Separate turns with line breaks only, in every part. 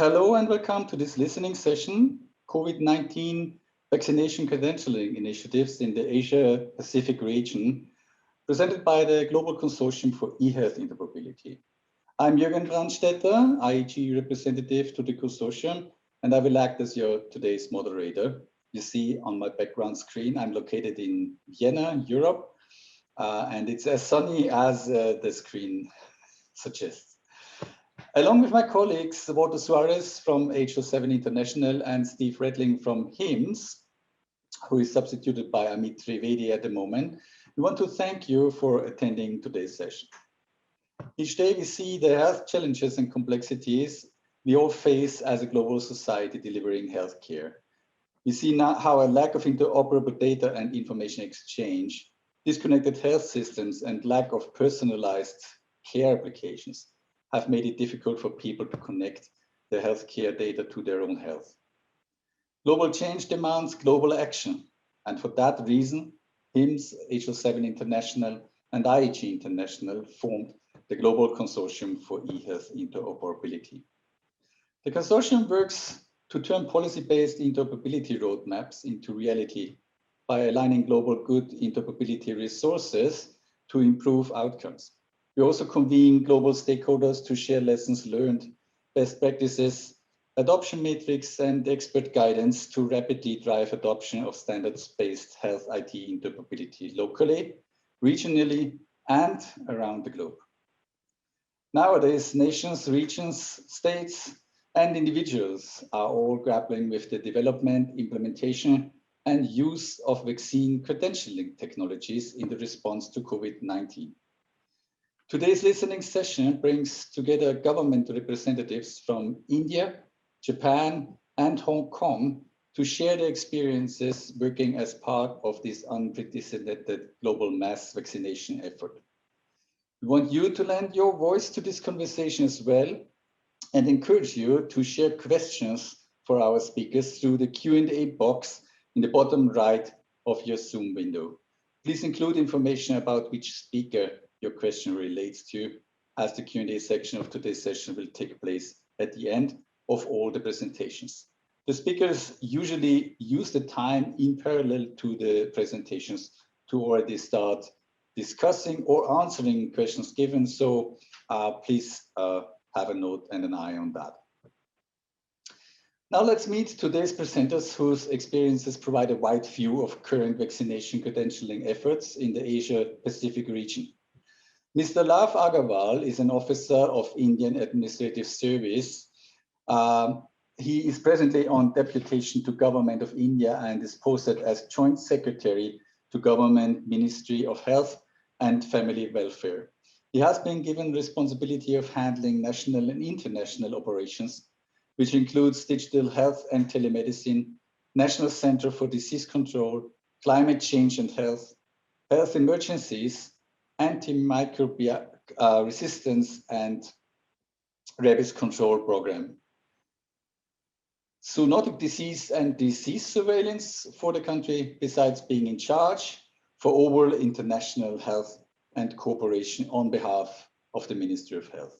Hello and welcome to this listening session, COVID-19 vaccination credentialing initiatives in the Asia-Pacific region, presented by the Global Consortium for eHealth Interoperability. I'm Jürgen Brandstetter, IEG representative to the consortium, and I will act as your today's moderator. You see on my background screen, I'm located in Vienna, Europe, and it's as sunny as the screen suggests. Along with my colleagues, Walter Suarez from HO7 International and Steve Redling from HIMSS, who is substituted by Amit Trivedi at the moment, we want to thank you for attending today's session. Each day we see the health challenges and complexities we all face as a global society delivering healthcare. We see now how a lack of interoperable data and information exchange, disconnected health systems, and lack of personalized care applications have made it difficult for people to connect their healthcare data to their own health. Global change demands global action, and for that reason, HIMSS, HO7 International, and IEG International formed the Global Consortium for eHealth Interoperability. The consortium works to turn policy-based interoperability roadmaps into reality by aligning global good interoperability resources to improve outcomes. We also convene global stakeholders to share lessons learned, best practices, adoption metrics, and expert guidance to rapidly drive adoption of standards-based health IT interoperability locally, regionally, and around the globe. Nowadays, nations, regions, states, and individuals are all grappling with the development, implementation, and use of vaccine credentialing technologies in the response to COVID-19. Today's listening session brings together government representatives from India, Japan, and Hong Kong to share their experiences working as part of this unprecedented global mass vaccination effort. We want you to lend your voice to this conversation as well and encourage you to share questions for our speakers through the Q&A box in the bottom right of your Zoom window. Please include information about which speaker your question relates to, as the Q&A section of today's session will take place at the end of all the presentations. The speakers usually use the time in parallel to the presentations to already start discussing or answering questions given, so please have a note and an eye on that. Now let's meet today's presenters whose experiences provide a wide view of current vaccination credentialing efforts in the Asia-Pacific region. Mr. Lav Agarwal is an officer of Indian Administrative Service. He is presently on deputation to Government of India and is posted as Joint Secretary to Government Ministry of Health and Family Welfare. He has been given responsibility of handling national and international operations, which includes digital health and telemedicine, National Center for Disease Control, climate change and health, health emergencies, antimicrobial resistance, and rabies control program. Zoonotic disease and disease surveillance for the country, besides being in charge for overall international health and cooperation on behalf of the Ministry of Health.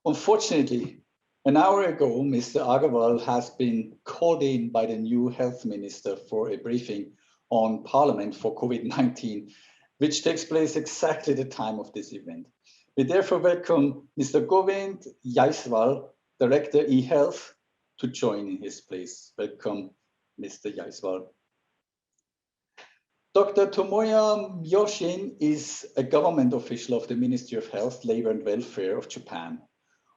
Unfortunately, an hour ago, Mr. Agarwal has been called in by the new health minister for a briefing on Parliament for COVID-19, which takes place exactly the time of this event. We therefore welcome Mr. Govind Jaiswal, Director eHealth, to join in his place. Welcome, Mr. Jaiswal. Dr. Tomoya Myojin is a government official of the Ministry of Health, Labor and Welfare of Japan.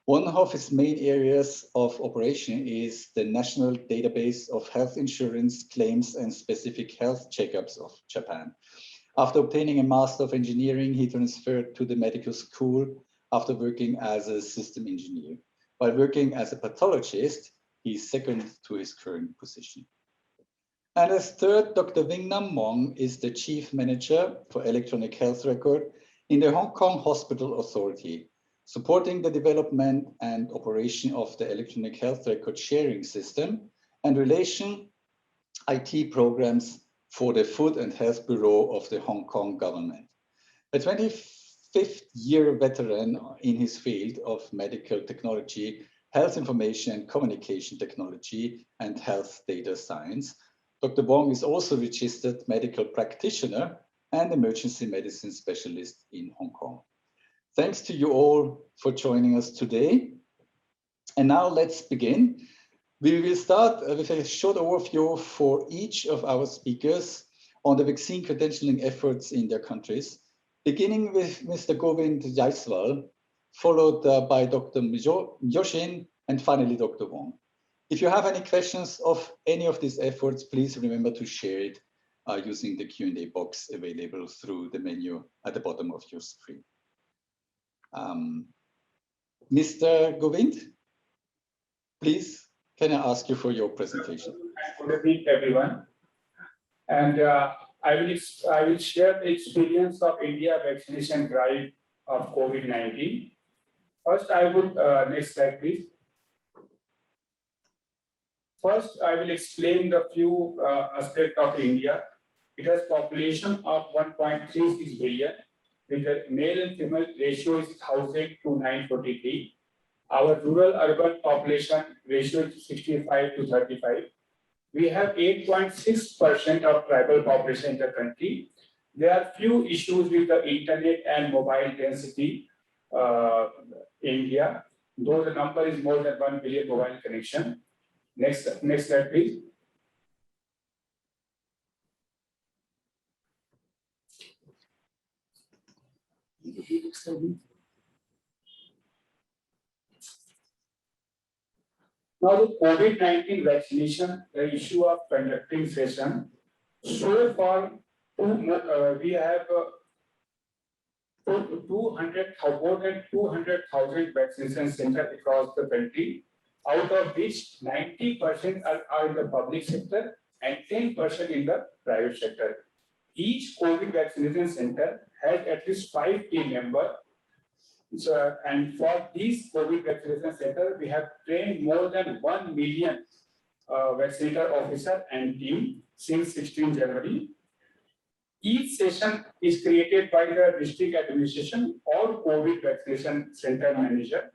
One of his main areas of operation is the National Database of Health Insurance Claims and Specific Health Checkups of Japan. After obtaining a Master of Engineering, he transferred to the medical school after working as a system engineer. While working as a pathologist, he is second to his current position. And as third, Dr. Wingnam Mong is the Chief Manager for Electronic Health Record in the Hong Kong Hospital Authority, supporting the development and operation of the Electronic Health Record Sharing System and relation IT programs for the Food and Health Bureau of the Hong Kong government. A 25th-year veteran in his field of medical technology, health information and communication technology, and health data science. Dr. Wong is also a registered medical practitioner and emergency medicine specialist in Hong Kong. Thanks to you all for joining us today. And now let's begin. We will start with a short overview for each of our speakers on the vaccine credentialing efforts in their countries, beginning with Mr. Govind Jaiswal, followed by Dr. Myojin, and finally Dr. Wong. If you have any questions of any of these efforts, please remember to share it using the Q&A box available through the menu at the bottom of your screen. Mr. Govind, please, can I ask you for your presentation?
Good evening, everyone. And I will share the experience of India vaccination drive of COVID-19. First, I would, next slide, please. First, I will explain the few aspects of India. It has population of 1.36 billion, with the male and female ratio is 1,000 to 943. Our rural-urban population ratio is 65 to 35. We have 8.6% of tribal population in the country. There are few issues with the internet and mobile density in India, though the number is more than 1 billion mobile connection. Next slide, please. Now, the COVID-19 vaccination, the issue of conducting session. So far, we have more than 200,000 vaccination centers across the country, out of which 90% are in the public sector and 10% in the private sector. Each COVID vaccination center has at least 5 team members. So, and for these COVID vaccination centers, we have trained more than 1 million vaccinator officer and team since 16 January. Each session is created by the district administration or COVID vaccination center manager,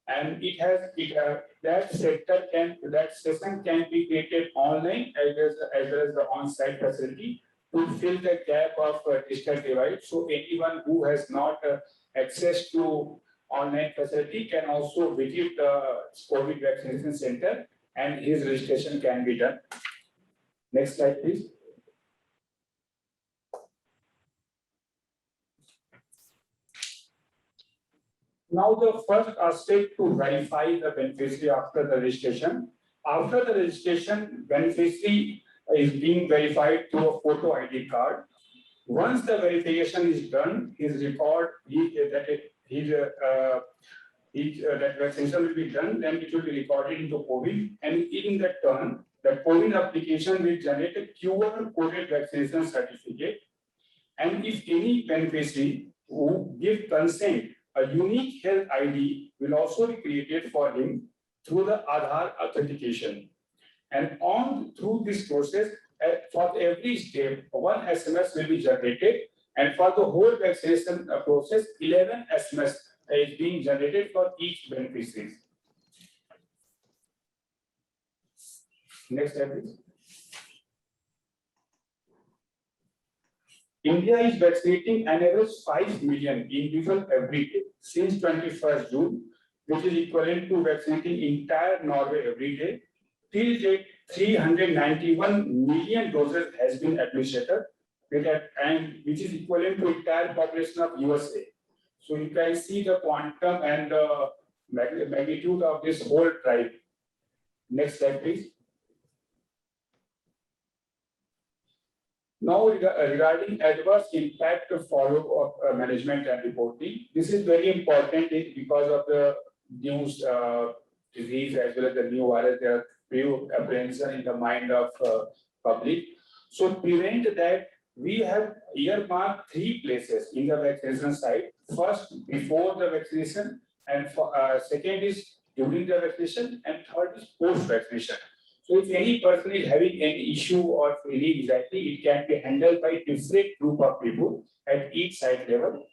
and that session can be created online as well as the on-site facility to fill the gap of digital divide. So anyone who has not access to online facility can also visit the COVID vaccination center and his registration can be done. Next slide, please. Now the first aspect to verify the beneficiary after the registration. After the registration, beneficiary is being verified through a photo ID card. Once the verification is done, his record, that vaccination will be done, then it will be recorded into COVID. And in that turn, the COVID application will generate a QR coded vaccination certificate. And if any beneficiary who give consent, a unique health ID will also be created for him through the Aadhaar authentication. And through this process, for every step, 1 SMS will be generated, and for the whole vaccination process, 11 SMS is being generated for each beneficiary. Next slide, please. India is vaccinating an average 5 million individuals every day since 21st June, which is equivalent to vaccinating entire Norway every day. Till date, 391 million doses has been administered, and which is equivalent to entire population of USA. So you can see the quantum and the magnitude of this whole tribe. Next slide, please. Now, regarding adverse impact of follow-up management and reporting, this is very important because of the new disease as well as the new virus. There are few apprehension in the mind of public. So, to prevent that, we have earmarked 3 places in the vaccination site. First, before the vaccination, and second is during the vaccination, and third is post-vaccination. So if any person is having any issue or any anxiety, it can be handled by different group of people at each site level.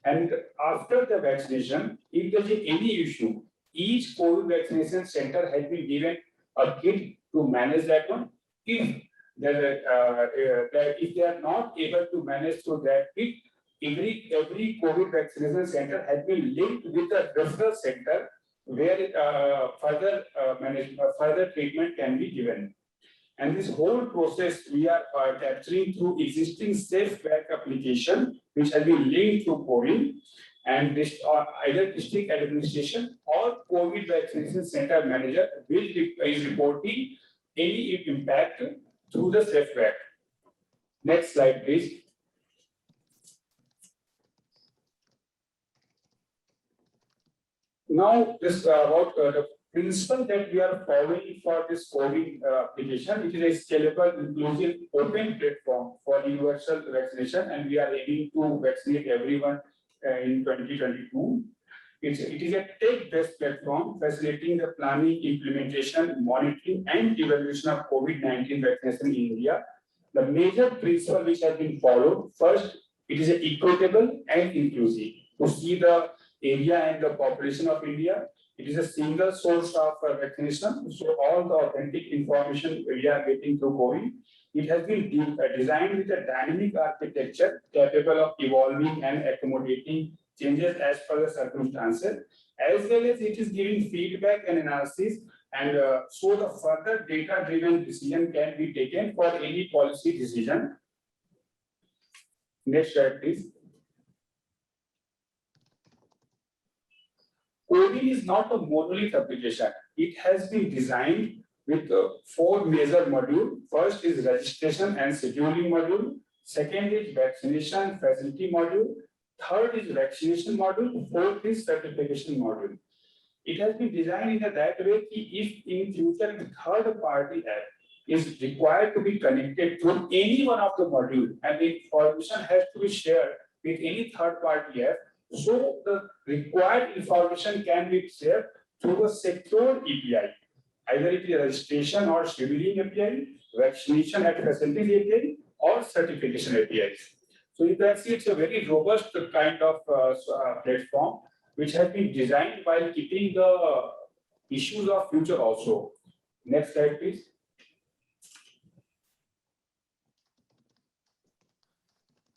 And after the vaccination, if there is any issue, each COVID vaccination center has been given a kit to manage that one. If if they are not able to manage through that kit, every COVID vaccination center has been linked with a referral center where further treatment can be given. And this whole process we are capturing through existing SafeVac application, which has been linked to COVID, and this either district administration or COVID vaccination center manager is reporting any impact through the SafeVac. Next slide, please. Now, this about the principle that we are following for this COVID application, which is a scalable, inclusive, open platform for universal vaccination, and we are aiming to vaccinate everyone in 2022. It is a tech-based platform facilitating the planning, implementation, monitoring, and evaluation of COVID-19 vaccination in India. The major principle which has been followed: first, it is equitable and inclusive. To see the area and the population of India, it is a single source of vaccination, so all the authentic information we are getting through COVID. It has been designed with a dynamic architecture capable of evolving and accommodating changes as per the circumstances, as well as it is giving feedback and analysis, and so the further data-driven decision can be taken for any policy decision. Next slide, please. COVID is not a monolith application. It has been designed with 4 major modules. First is registration and scheduling module. Second is vaccination facility module. Third is vaccination module. Fourth is certification module. It has been designed in that way that if in future the third party app is required to be connected to any one of the modules and the information has to be shared with any third party app, so the required information can be shared through a secure API. Either it is registration or scheduling API, vaccination at facilities API, or certification APIs. So you can see it's a very robust kind of platform which has been designed while keeping the issues of future also. Next slide, please.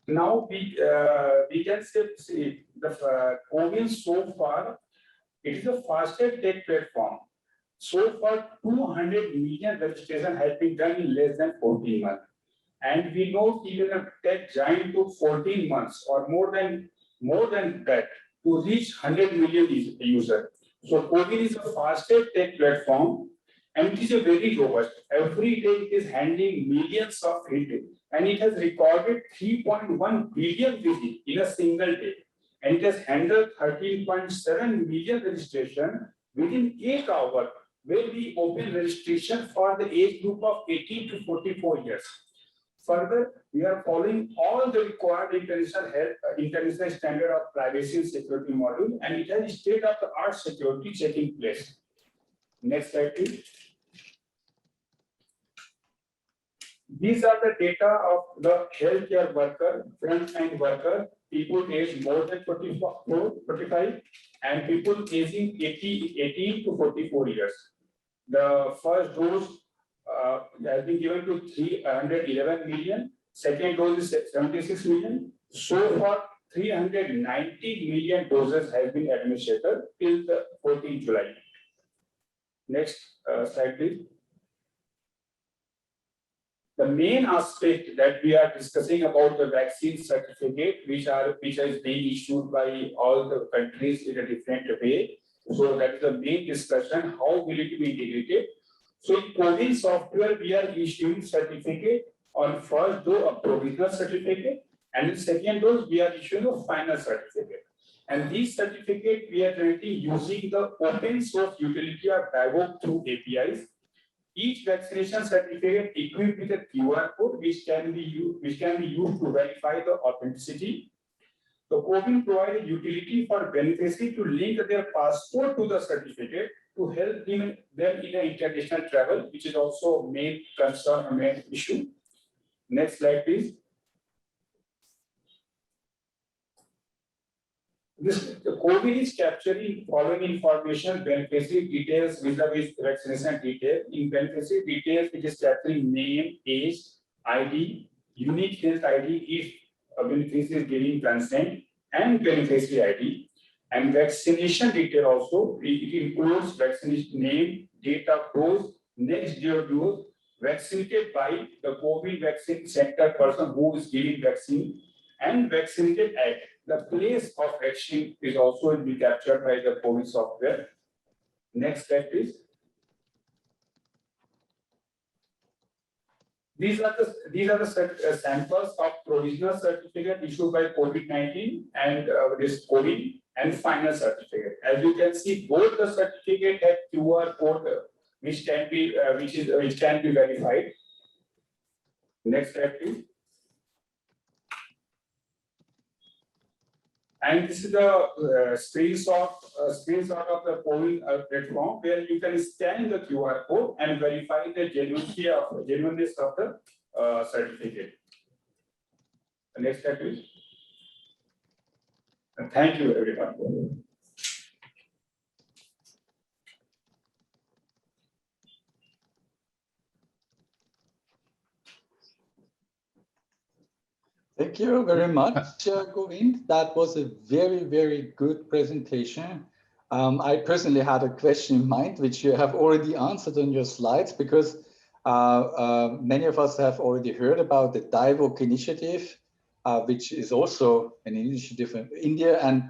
Now we can see the COVID so far, it is the fastest tech platform. So far, 200 million registration has been done in less than 14 months. And we know even a tech giant took 14 months or more than that to reach 100 million users. So COVID is the fastest tech platform, and it is a very robust. Every day it is handling millions of hits, and it has recorded 3.1 billion visits in a single day. And it has handled 13.7 million registration within 8 hours, where we open registration for the age group of 18 to 44 years. Further, we are following all the required international standard of privacy and security module, and it has state-of-the-art security taking place. Next slide, please. These are the data of the healthcare worker, frontline worker, people aged more than 45, and people aging 18 to 44 years. The first dose has been given to 311 million. Second dose is 76 million. So far, 390 million doses have been administered till the 14th July. Next slide, please. The main aspect that we are discussing about the vaccine certificate, which is being issued by all the countries in a different way. So that is the main discussion. How will it be integrated? So in COVID software, we are issuing certificate on first dose, a provisional certificate, and in second dose, we are issuing a final certificate. And these certificate we are currently using the open source utility of DIVOC through APIs. Each vaccination certificate equipped with a QR code which can be used to verify the authenticity. The COVID provides a utility for beneficiaries to link their passport to the certificate to help them in international travel, which is also a main concern, a main issue. Next slide, please. The COVID is capturing following information: beneficiary details vis-a-vis vaccination detail. In beneficiary details, it is capturing name, age, ID, unique health ID if a beneficiary is giving consent, and beneficiary ID. And vaccination detail also, it includes vaccination name, date of dose, next dose, vaccinated by the COVID vaccine center person who is giving vaccine, and vaccinated at. The place of vaccine is also will be captured by the COVID software. Next slide, please. These are the samples of provisional certificate issued by COVID-19 and this COVID and final certificate. As you can see, both the certificate have QR code which can be verified. Next slide, please. And this is the screenshot of the polling platform where you can scan the QR code and verify the genuineness of the certificate. The next slide, please. And thank you, everyone.
Thank you very much, Govind. That was a very, very good presentation. I personally had a question in mind, which you have already answered on your slides, because many of us have already heard about the DIVOC initiative, which is also an initiative in India. And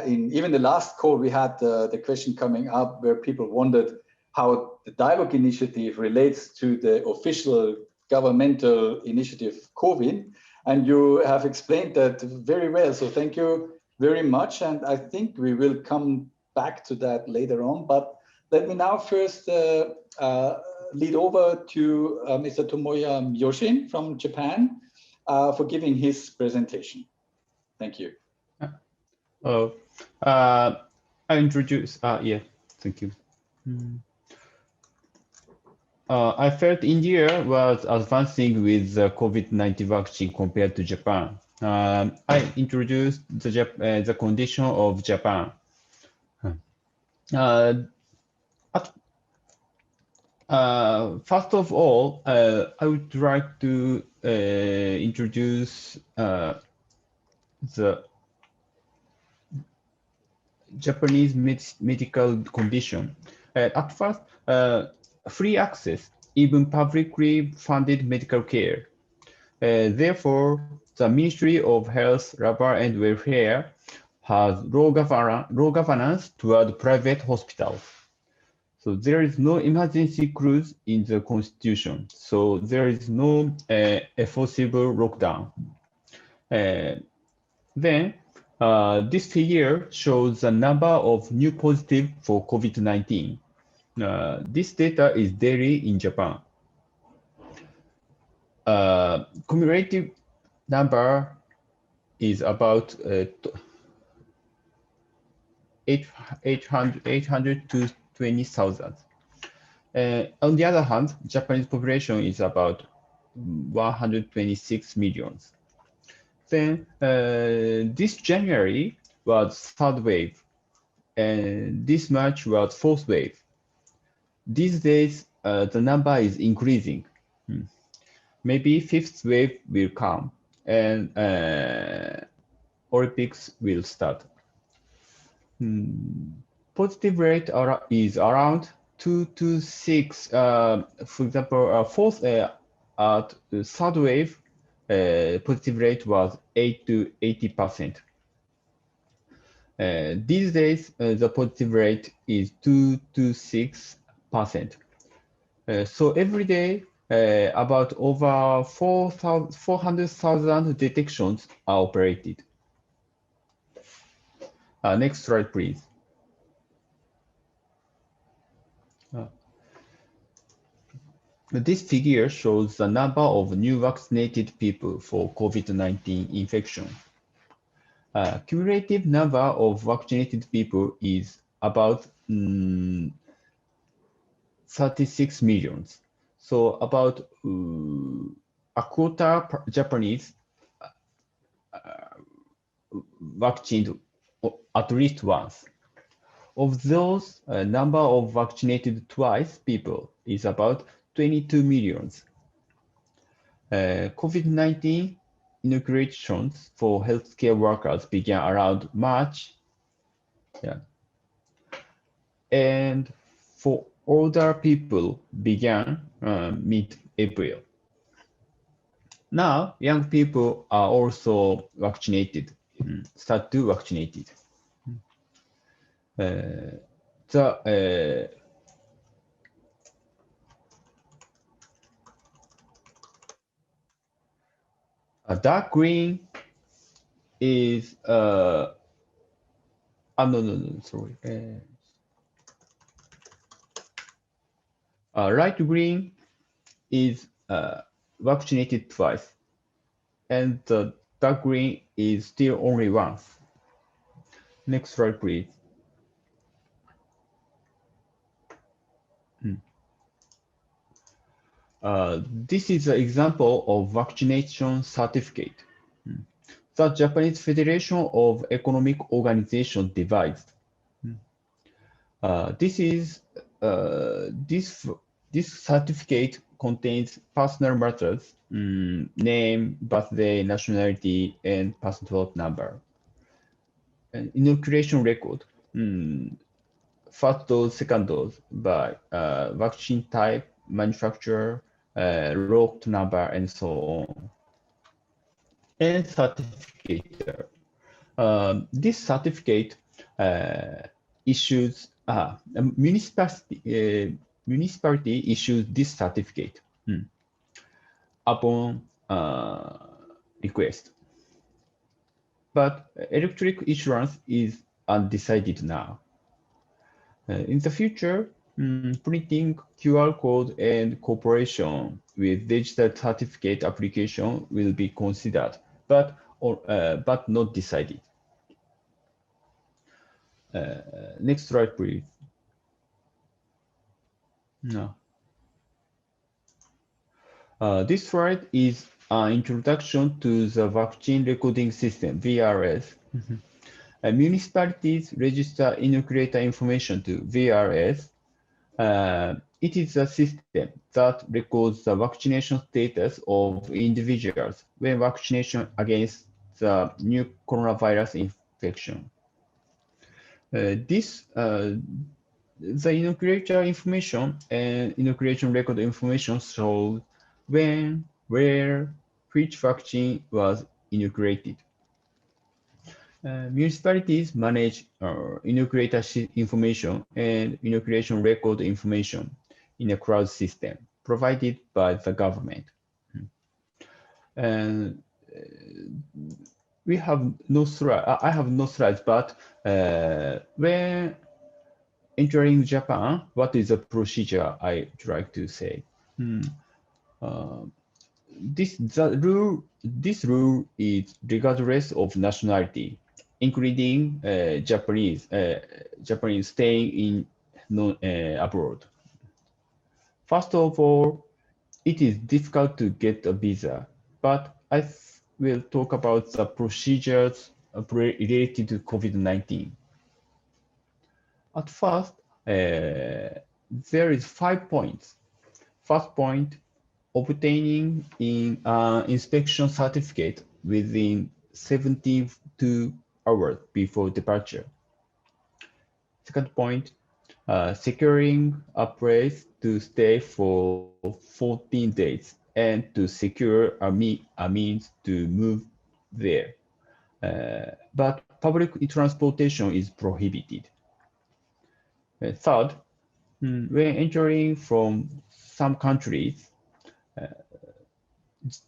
in even the last call, we had the question coming up where people wondered how the DIVOC initiative relates to the official governmental initiative COVID. And you have explained that very well. So thank you very much. And I think we will come back to that later on. But let me now first lead over to Mr. Tomoya Myojin from Japan for giving his presentation. Thank you.
I introduce, yeah, thank you. I felt India was advancing with the COVID-19 vaccine compared to Japan. I introduced the condition of Japan. First of all, I would like to introduce the Japanese medical condition. At first, free access, even publicly funded medical care. Therefore, the Ministry of Health, Labor and Welfare has low governance toward private hospitals. So there is no emergency clause in the constitution. So there is no enforceable lockdown. Then this figure shows the number of new positive for COVID-19. This data is daily in Japan. Cumulative number is about 800 to 20,000. On the other hand, Japanese population is about 126 million. Then this January was third wave, and this March was fourth wave. These days, the number is increasing. Maybe fifth wave will come, and Olympics will start. Positive rate is around 2 to 6. For example, fourth at the third wave, positive rate was 8 to 80%. These days, the positive rate is 2 to 6%. So every day, about over 400,000 detections are operated. Next slide, please. This figure shows the number of new vaccinated people for COVID-19 infection. Cumulative number of vaccinated people is about 36 million. So about a quarter Japanese vaccinated at least once. Of those, number of vaccinated twice people is about 22 million. COVID-19 inoculations for healthcare workers began around March, and for older people began mid-April. Now, young people are also vaccinated, start to vaccinated. A dark green is sorry. Light green is vaccinated twice, and the dark green is still only once. Next slide, please. This is an example of vaccination certificate. The Japanese Federation of Economic Organization devised. This certificate contains personal matters, name, birthday, nationality, and passport number. An inoculation record, first dose, second dose by vaccine type, manufacturer, lot number, and so on. And certificate. This certificate issues municipality issues this certificate upon request. But electronic issuance is undecided now. In the future, printing QR code and cooperation with digital certificate application will be considered, but not decided. Next slide, please. No. This slide is an introduction to the vaccine recording system, VRS. Municipalities register inoculator information to VRS. It is a system that records the vaccination status of individuals when vaccination against the new coronavirus infection. The inoculator information and inoculation record information shows when, where, which vaccine was inoculated. Municipalities manage inoculator information and inoculation record information in a cloud system provided by the government. And we have no slide. I have no slides, but when entering Japan, what is the procedure I would like to say? This rule is regardless of nationality, including Japanese staying in abroad. First of all, it is difficult to get a visa, but I will talk about the procedures related to COVID-19. At first, there is 5 points. First point, obtaining inspection certificate within 72 hours before departure. Second point, securing a place to stay for 14 days and to secure a means to move there. But public transportation is prohibited. Third, when entering from some countries,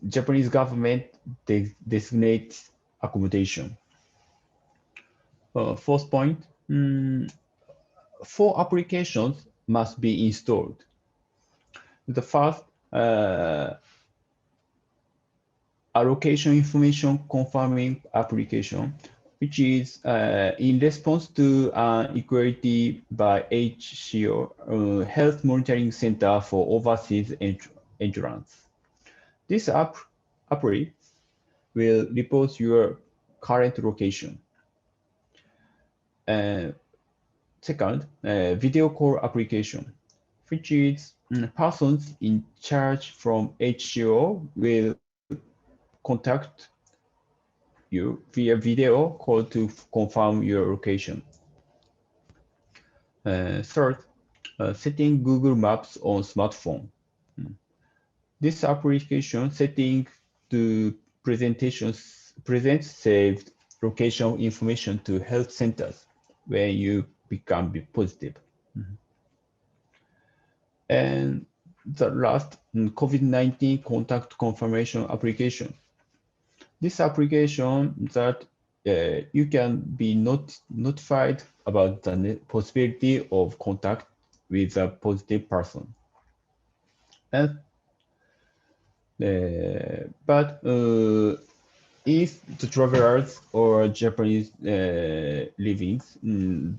Japanese government designates accommodation. Fourth point, 4 applications must be installed. The first, allocation information confirming application, which is in response to equality by HCO, Health Monitoring Center for Overseas Entrance. This apply will report your current location. Second, video call application, which is persons in charge from HCO will contact you via video call to confirm your location. Third, setting Google Maps on smartphone. This application setting to presents saved location information to health centers when you become positive. And the last, COVID-19 contact confirmation application. This application that you can be notified about the possibility of contact with a positive person. And, but if the travelers or Japanese livings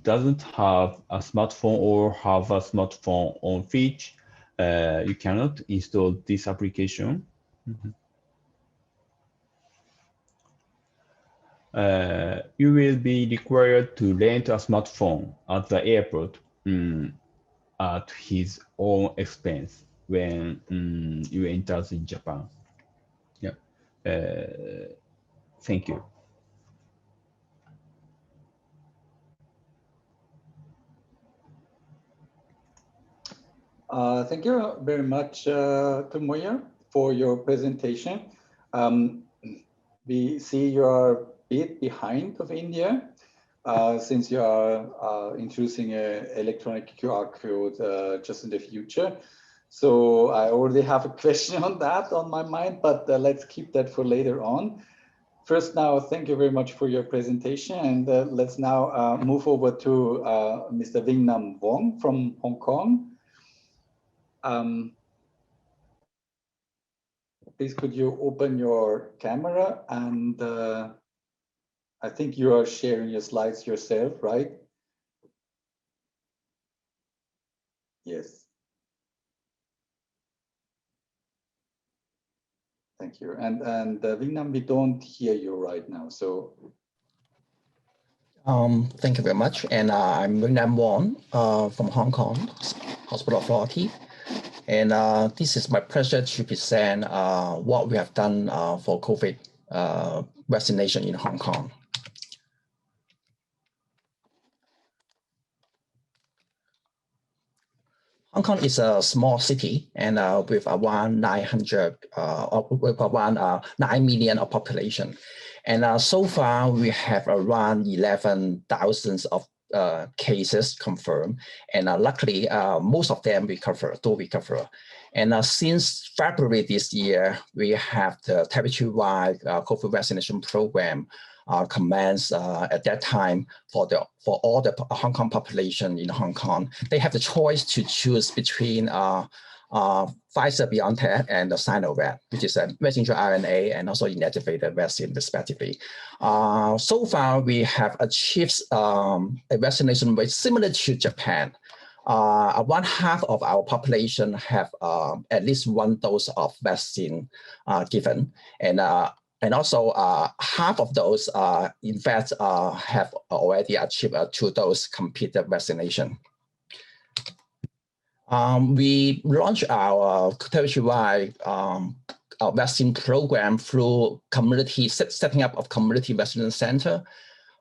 doesn't have a smartphone or have a smartphone on which you cannot install this application, you will be required to rent a smartphone at the airport at his own expense when you enter in Japan. Yeah. Thank you.
Thank you very much, Tomoya, for your presentation. We see you are a bit behind of India since you are introducing an electronic QR code just in the future. So I already have a question on that on my mind, but let's keep that for later on. First now, thank you very much for your presentation. And let's now move over to Mr. Vinh Nam Vuong from Hong Kong. Please could you open your camera, and I think you are sharing your slides yourself, right? Yes. Thank you. And Vinh Nam, we don't hear you right now, so.
Thank you very much. And I'm Vinh Nam Vuong from Hong Kong Hospital Authority. And this is my pleasure to present what we have done for COVID vaccination in Hong Kong. Hong Kong is a small city and with around 9 million of population. And so far we have around 11,000 of cases confirmed, and luckily most of them do recover. And since February this year, we have the territory-wide COVID vaccination program commenced at that time for all the Hong Kong population in Hong Kong. They have the choice to choose between Pfizer-BioNTech and the Sinovac, which is a messenger RNA and also inactivated vaccine, respectively. So far, we have achieved a vaccination rate similar to Japan. Around half of our population have at least one dose of vaccine given, and also half of those, in fact, have already achieved a 2-dose completed vaccination. We launched our territory-wide vaccine program through setting up of community vaccination center.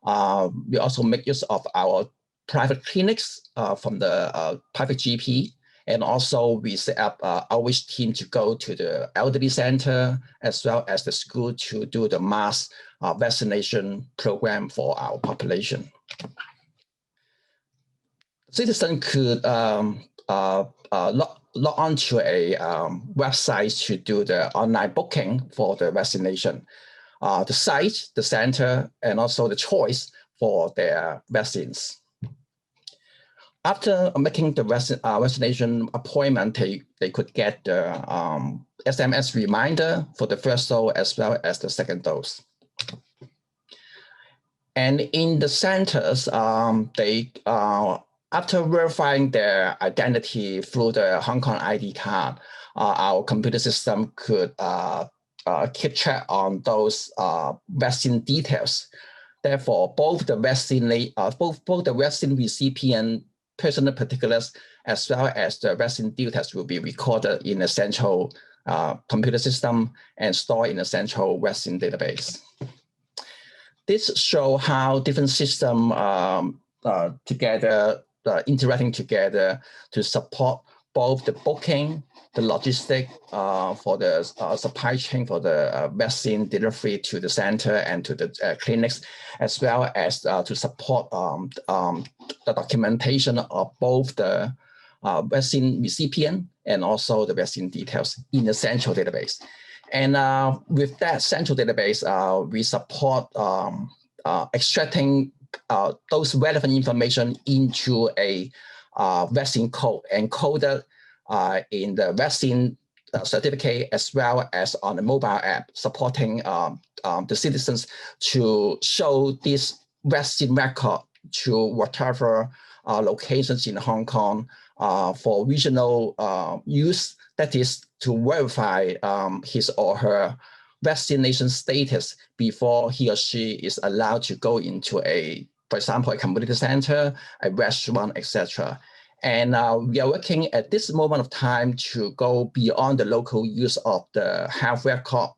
We also make use of our private clinics from the private GP. And also we set up outreach team to go to the elderly center as well as the school to do the mass vaccination program for our population. Citizens could log on to a website to do the online booking for the vaccination. The site, the center, and also the choice for their vaccines. After making the vaccination appointment, they could get the SMS reminder for the first dose as well as the second dose. And in the centers, after verifying their identity through the Hong Kong ID card, our computer system could keep track on those vaccine details. Therefore, both the vaccine recipient personal particulars as well as the vaccine details will be recorded in a central computer system and stored in a central vaccine database. This shows how different systems interacting together to support both the booking, the logistic for the supply chain for the vaccine delivery to the center and to the clinics, as well as to support the documentation of both the vaccine recipient and also the vaccine details in the central database. And with that central database, we support extracting those relevant information into a vaccine code encoded in the vaccine certificate, as well as on the mobile app, supporting the citizens to show this vaccine record to whatever locations in Hong Kong for regional use, that is to verify his or her vaccination status before he or she is allowed to go into for example, a community center, a restaurant, etc. And we are working at this moment of time to go beyond the local use of the health record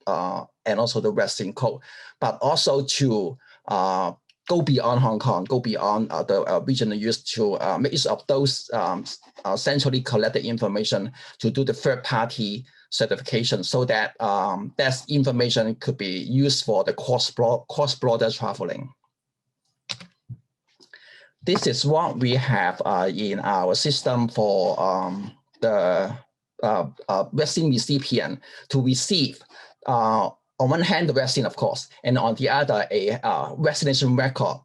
and also the vaccine code, but also to go beyond Hong Kong, go beyond the regional use to make use of those centrally collected information to do the third-party certification, so that that information could be used for the cross-border traveling. This is what we have in our system for the vaccine recipient to receive, on one hand, the vaccine, of course, and on the other, a vaccination record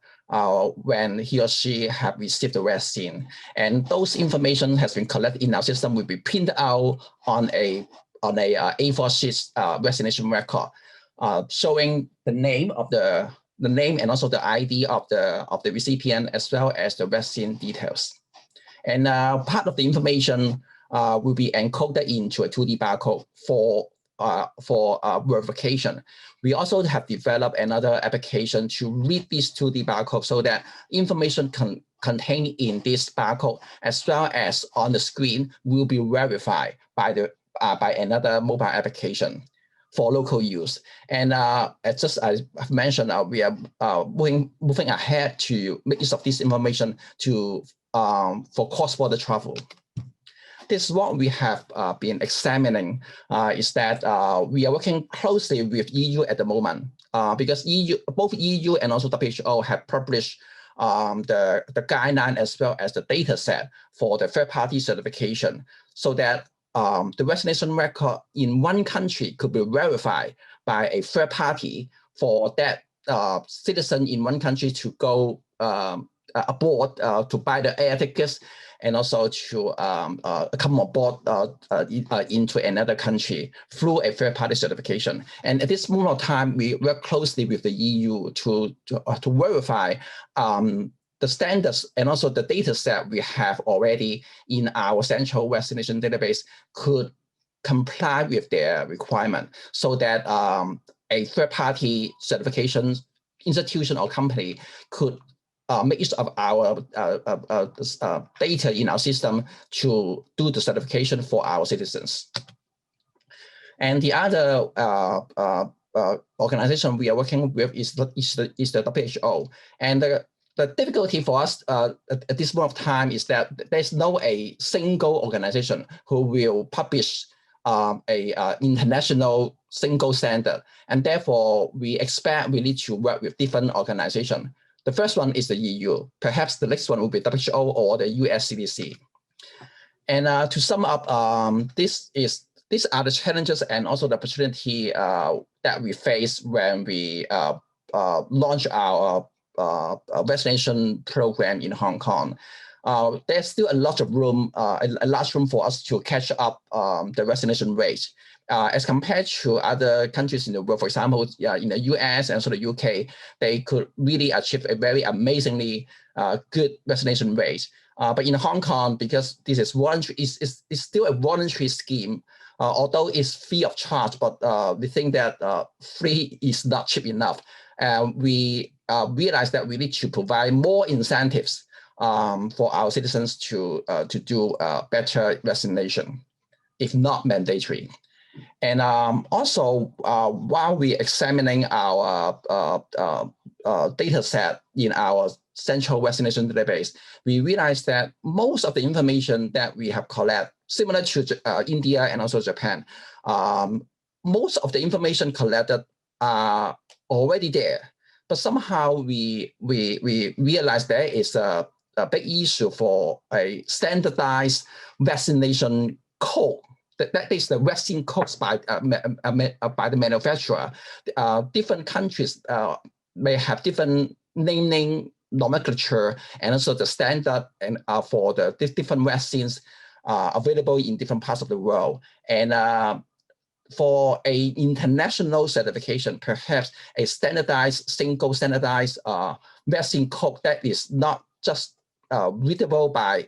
when he or she have received the vaccine. And those information has been collected in our system will be printed out on a A4 sheet vaccination record, showing the name of the name and also the ID of the recipient, as well as the vaccine details. And part of the information will be encoded into a 2D barcode for verification. We also have developed another application to read this 2D barcode so that information contained in this barcode, as well as on the screen, will be verified by another mobile application for local use. And as I've mentioned, we are moving ahead to make use of this information for cross-border travel. This is what we have been examining, is that we are working closely with EU at the moment, because both EU and also WHO have published the guideline as well as the data set for the third-party certification, so that the vaccination record in one country could be verified by a third party for that citizen in one country to go aboard to buy the air tickets and also to come aboard into another country through a third party certification. And at this moment of time, we work closely with the EU to verify the standards and also the data set we have already in our central vaccination database could comply with their requirement, so that a third-party certification institution or company could make use of our data in our system to do the certification for our citizens. And the other organization we are working with is the WHO. And the difficulty for us at this moment of time is that there's no a single organization who will publish a international single standard. And therefore, we expect we need to work with different organizations. The first one is the EU. Perhaps the next one will be WHO or the US CDC. And to sum up, these are the challenges and also the opportunity that we face when we launch our vaccination program in Hong Kong. There's still a lot of room, a large room for us to catch up the vaccination rate. As compared to other countries in the world, for example, in the US and also the UK, they could really achieve a very amazingly good vaccination rate. But in Hong Kong, because this is voluntary, it's still a voluntary scheme, although it's free of charge, but we think that free is not cheap enough. we realized that we need to provide more incentives for our citizens to do better vaccination, if not mandatory. And also, while we're examining our data set in our central vaccination database, we realized that most of the information that we have collected, similar to India and also Japan, most of the information collected are already there. But somehow we realized there is a big issue for a standardized vaccination code. That is the vaccine codes by the manufacturer. Different countries may have different naming nomenclature, and also the standard and for the different vaccines available in different parts of the world. And for a international certification, perhaps a standardized, single standardized vaccine code that is not just readable by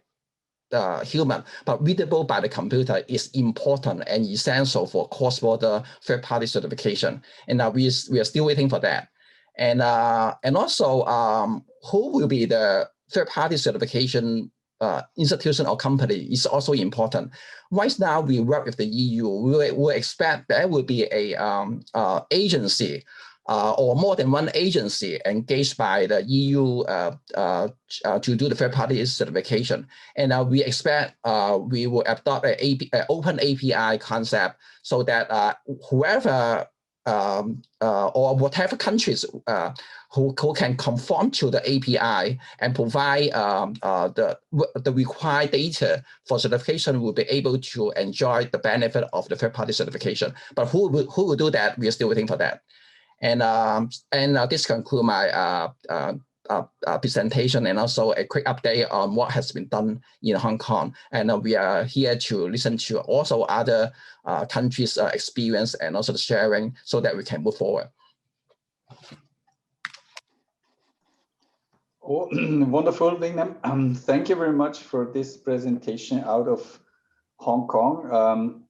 human, but readable by the computer is important and essential for cross-border third-party certification. And we are still waiting for that. And also, who will be the third-party certification institution or company is also important. Right now, we work with the EU. We expect there will be a agency or more than one agency engaged by the EU to do the third-party certification. And we expect we will adopt an open API concept so that whoever or whatever countries who can conform to the API and provide the required data for certification will be able to enjoy the benefit of the third-party certification. But who will do that? We are still waiting for that. And this concludes my presentation and also a quick update on what has been done in Hong Kong. And we are here to listen to also other countries' experience and also the sharing so that we can move forward.
Oh, wonderful, Lingnam. Thank you very much for this presentation out of Hong Kong.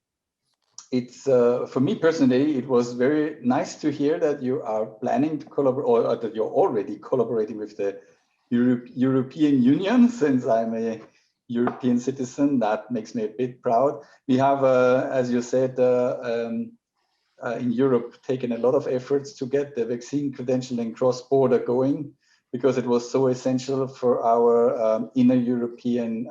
It's for me personally, it was very nice to hear that you are planning to collaborate, or that you're already collaborating with the European Union. Since I'm a European citizen, that makes me a bit proud. We have, as you said, in Europe, taken a lot of efforts to get the vaccine credentialing cross-border going, because it was so essential for our inner European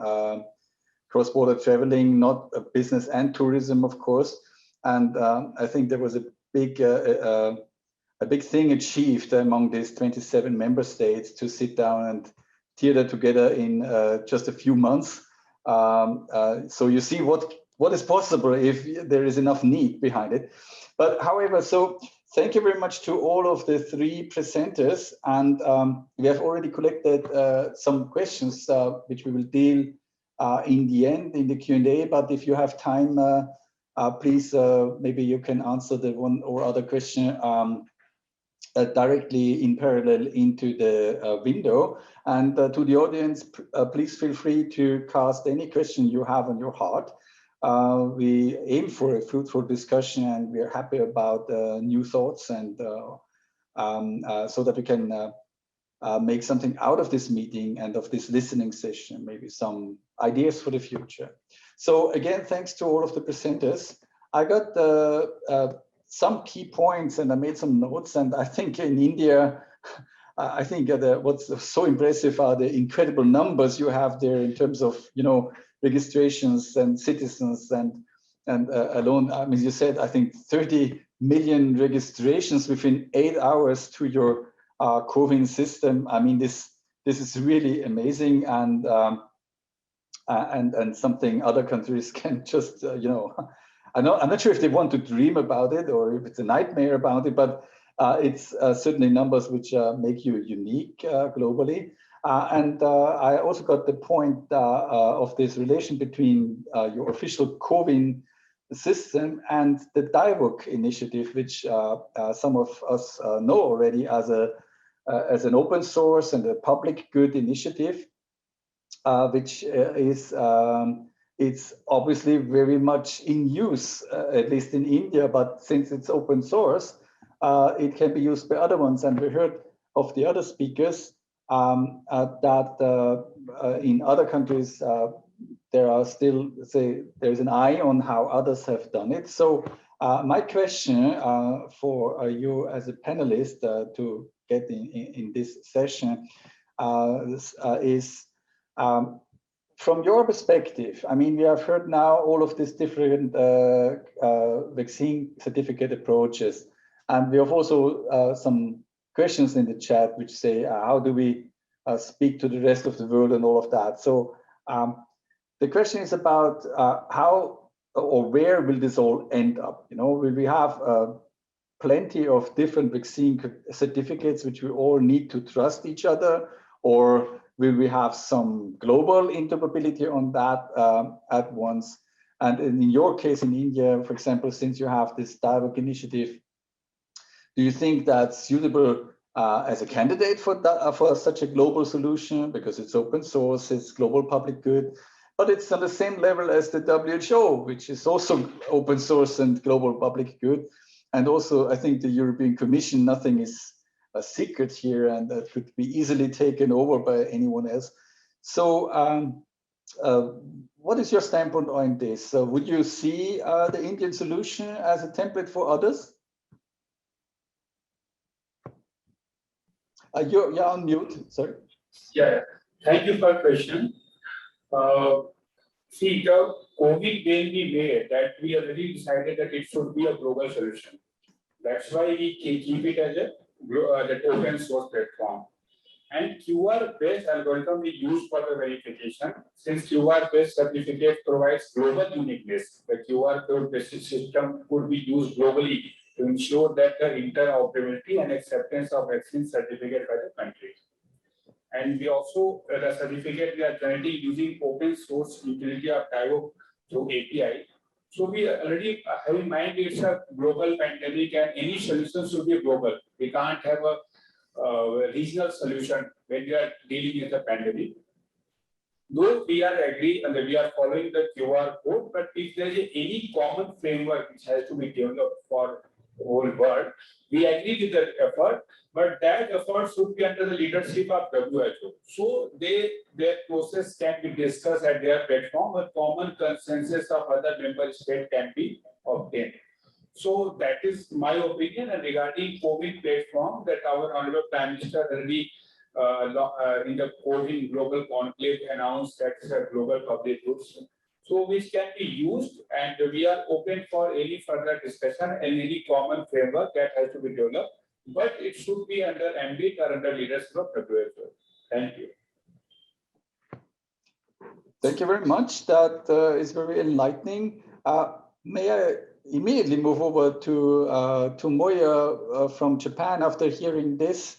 cross-border traveling, not business and tourism, of course. And I think there was a big thing achieved among these 27 member states to sit down and tear that together in just a few months. So you see what is possible if there is enough need behind it. But however, so thank you very much to all of the three presenters. And we have already collected some questions, which we will deal in the end in the Q&A. But if you have time, please, maybe you can answer the one or other question directly in parallel into the window. And to the audience, please feel free to cast any question you have on your heart. We aim for a fruitful discussion, and we are happy about new thoughts, and so that we can make something out of this meeting and of this listening session, maybe some ideas for the future. So again, thanks to all of the presenters. I got some key points and I made some notes, and I think in India, I think what's so impressive are the incredible numbers you have there in terms of, registrations and citizens, and alone, I mean, you said, I think 30 million registrations within 8 hours to your COVID system. I mean, this is really amazing, and something other countries can just, I'm not sure if they want to dream about it or if it's a nightmare about it, but it's certainly numbers which make you unique globally. And I also got the point of this relation between your official COVID system and the DIVOC initiative, which some of us know already as an open source and a public good initiative, which is it's obviously very much in use, at least in India. But since it's open source, it can be used by other ones. And we heard of the other speakers that in other countries, there are still, say, there's an eye on how others have done it. So my question for you as a panelist to get in this session is, from your perspective, I mean, we have heard now all of these different vaccine certificate approaches, and we have also some questions in the chat which say, how do we speak to the rest of the world and all of that? So the question is about how or where will this all end up? You know, will we have plenty of different vaccine certificates which we all need to trust each other, or will we have some global interoperability on that at once? And in your case in India, for example, since you have this dialogue initiative, do you think that's suitable as a candidate for that, for such a global solution, because it's open source, it's global public good, but it's on the same level as the WHO, which is also open source and global public good. And also, I think the European Commission, nothing is a secret here, and that could be easily taken over by anyone else. So what is your standpoint on this? Would you see the Indian solution as a template for others? You're on mute, sorry.
Yeah, thank you for the question. See, the COVID when we made that, we already decided that it should be a global solution. That's why we keep it as a that open source platform. And QR-based algorithm we use for the verification. Since QR-based certificate provides global uniqueness, the QR code-based system could be used globally to ensure that the interoperability and acceptance of vaccine certificate by the country. And we also, the certificate we are generating using open source utility of dialogue through API. So we already have in mind it's a global pandemic and any solution should be global. We can't have a regional solution when we are dealing with the pandemic. Though we are agree and we are following the QR code, but if there is any common framework which has to be developed for the whole world, we agree with that effort, but that effort should be under the leadership of WHO. So their process can be discussed at their platform, a common consensus of other member states can be obtained. So that is my opinion. And regarding COVID platform, that our Honorable Prime Minister already in the COVID Global Conclave announced that is a global public goods. So which can be used, and we are open for any further discussion and any common framework that has to be developed, but it should be under ambit or under leadership of WHO. Thank you.
Thank you very much. That is very enlightening. May I immediately move over to Tomoya from Japan after hearing this?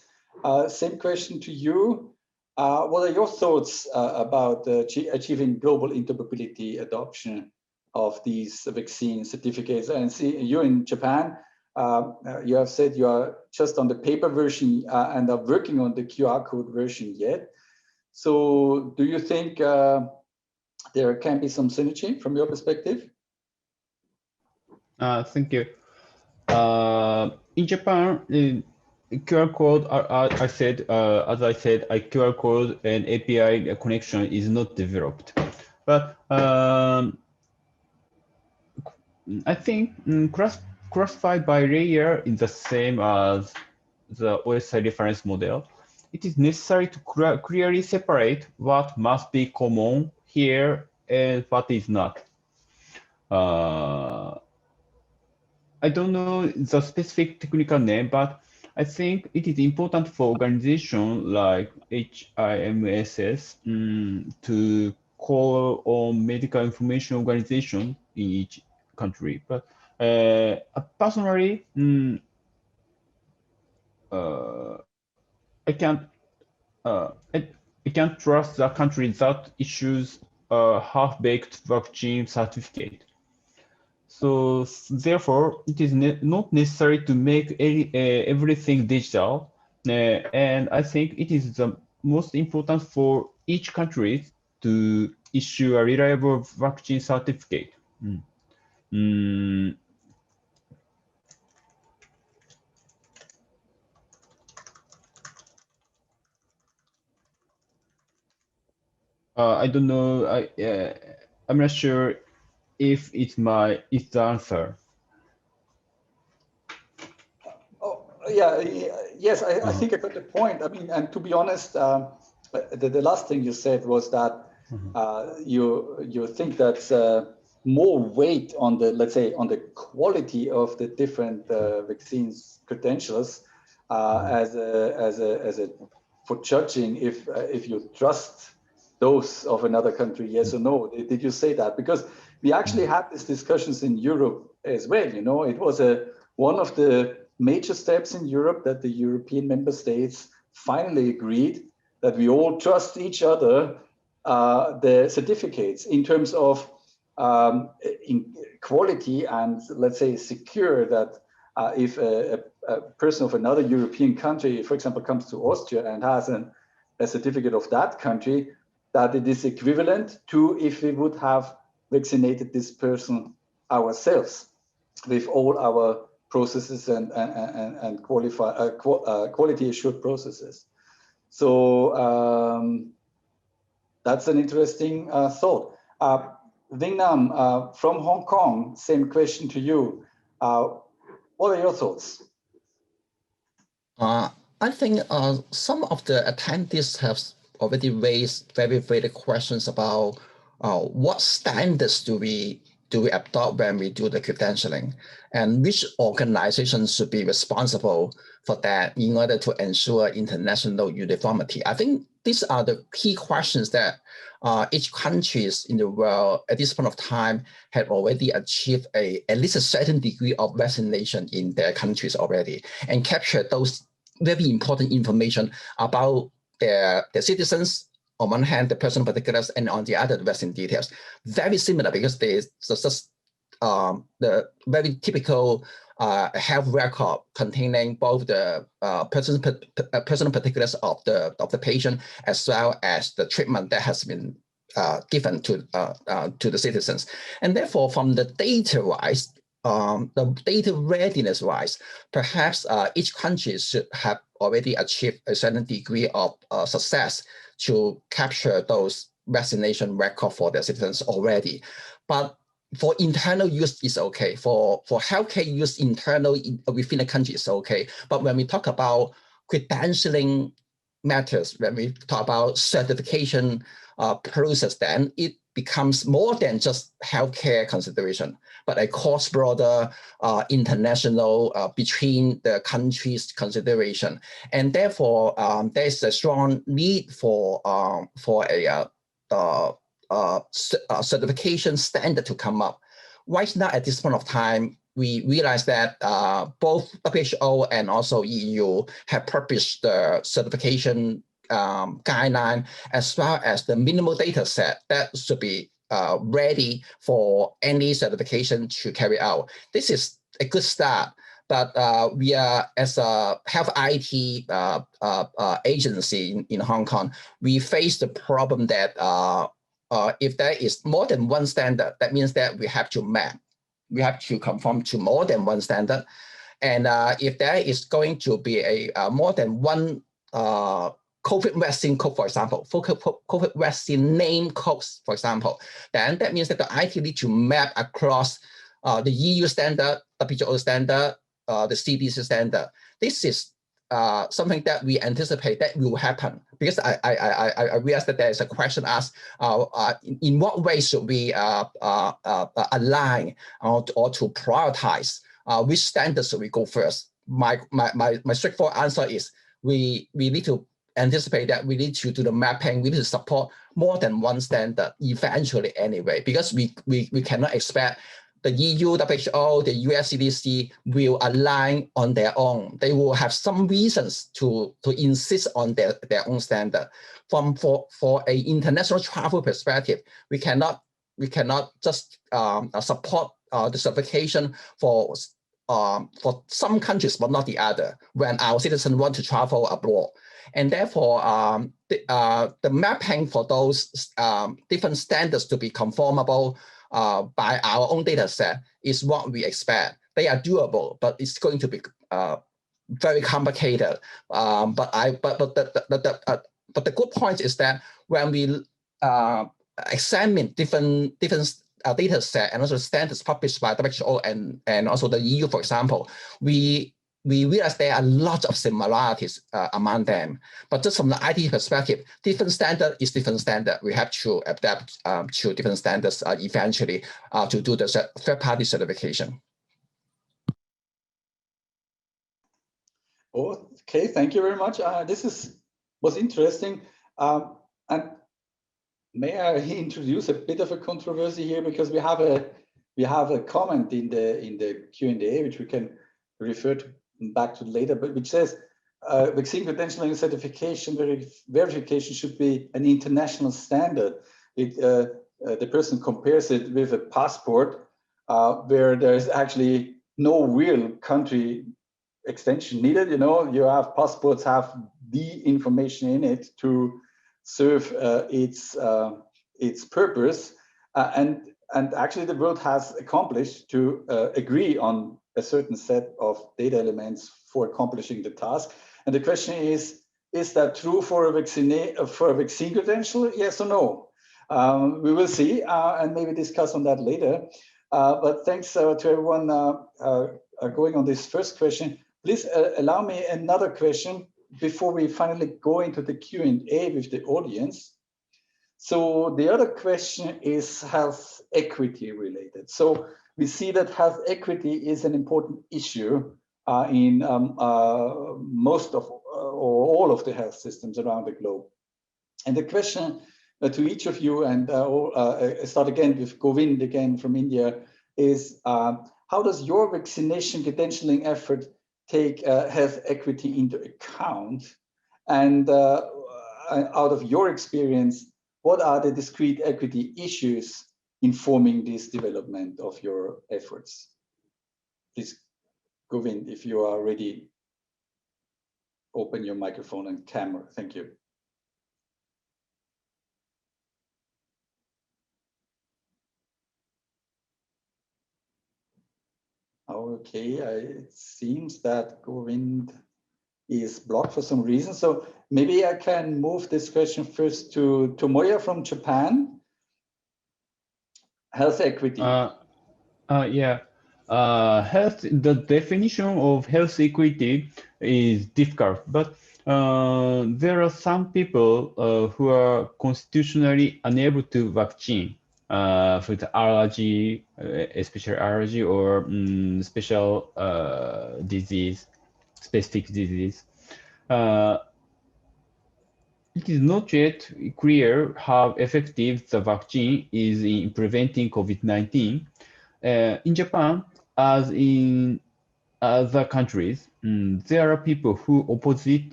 Same question to you. What are your thoughts about achieving global interoperability adoption of these vaccine certificates? And see, you're in Japan. You have said you are just on the paper version and are working on the QR code version yet. So do you think there can be some synergy from your perspective?
Thank you. In Japan, QR code, as I said, a QR code and API connection is not developed. But I think classified by layer is the same as the OSI reference model. It is necessary to clearly separate what must be common here and what is not. I don't know the specific technical name, but I think it is important for organizations like HIMSS to call on medical information organization in each country. But personally, I can't trust the country that issues a half-baked vaccine certificate. So therefore, it is not necessary to make everything digital. And I think it is the most important for each country to issue a reliable vaccine certificate. I don't know. I'm not sure if it's the answer.
Oh, yeah, yes, I think I got the point. I mean, and to be honest, the last thing you said was that you think that more weight on the, let's say, on the quality of the different vaccines credentials as a for judging if you trust those of another country, yes or no. Did you say that? Because we actually had these discussions in Europe as well. You know, it was one of the major steps in Europe that the European member states finally agreed that we all trust each other the certificates in terms of in quality and, let's say, secure that if a person of another European country, for example, comes to Austria and has a certificate of that country, that it is equivalent to if we would have vaccinated this person ourselves with all our processes and quality assured processes. So that's an interesting thought. Vingnam from Hong Kong, same question to you. What are your thoughts?
I think some of the attendees have already raised very valid questions about what standards do we adopt when we do the credentialing, and which organizations should be responsible for that in order to ensure international uniformity. I think these are the key questions that each countries in the world at this point of time have already achieved at least a certain degree of vaccination in their countries already, and capture those very important information about their citizens, on one hand, the personal particulars, and on the other, the vaccine details. Very similar, because there's just the very typical health record containing both the personal particulars of the patient, as well as the treatment that has been given to the citizens. And therefore, from the data-wise, the data readiness-wise, perhaps each country should have already achieved a certain degree of success to capture those vaccination record for their citizens already. But for internal use is okay. For healthcare use internal within a country is okay. But when we talk about credentialing matters, when we talk about certification process, then it becomes more than just healthcare consideration, but a cross-border international between the countries consideration. And therefore, there's a strong need for a certification standard to come up. Right now, at this point of time, we realize that both WHO and also EU have published the certification guideline, as well as the minimal data set that should be ready for any certification to carry out. This is a good start, but we are, as a health IT agency in Hong Kong, we face the problem that if there is more than one standard, that means that we have to map. We have to conform to more than one standard. And if there is going to be a more than one COVID vaccine code, for example, for COVID vaccine name codes, for example, then that means that the IT need to map across the EU standard, WHO standard, the CDC standard. This is something that we anticipate that will happen, because I realize that there is a question asked, in what way should we align or to prioritize which standards should we go first? My straightforward answer is we need to anticipate that we need to do the mapping. We need to support more than one standard eventually anyway, because we cannot expect the EU, WHO, the US CDC will align on their own. They will have some reasons to insist on their own standard. For an international travel perspective, we cannot just support the certification for some countries, but not the other, when our citizens want to travel abroad. And therefore, the mapping for those different standards to be conformable by our own data set is what we expect. They are doable, but it's going to be very complicated. But the good point is that when we examine different data set and also standards published by WHO and also the EU, for example, we realize there are a lot of similarities among them. But just from the IT perspective, different standard is different standard. We have to adapt to different standards eventually to do the third-party certification.
Okay, thank you very much. This was interesting. And may I introduce a bit of a controversy here, because we have a comment in the Q&A which we can refer to back to later, but which says vaccine credentialing certification verification should be an international standard. The person compares it with a passport where there is actually no real country extension needed. You know, you have passports have the information in it to serve its purpose, and actually the world has accomplished to agree on a certain set of data elements for accomplishing the task. And the question is that true for a vaccine credential? Yes or no? We will see and maybe discuss on that later. But thanks to everyone going on this first question. Please allow me another question before we finally go into the Q&A with the audience. So the other question is health equity related. So we see that health equity is an important issue in most of or all of the health systems around the globe. And the question to each of you, and I start again with Govind again from India, is how does your vaccination credentialing effort take health equity into account? And out of your experience, what are the discrete equity issues informing this development of your efforts? Please, Govind, if you are ready, open your microphone and camera. Thank you. Okay, it seems that Govind is blocked for some reason. So maybe I can move this question first to Tomoya from Japan. Health equity.
The definition of health equity is difficult, but there are some people who are constitutionally unable to vaccine for the allergy, especially allergy or special disease, specific disease. It is not yet clear how effective the vaccine is in preventing COVID-19. In Japan, as in other countries, there are people who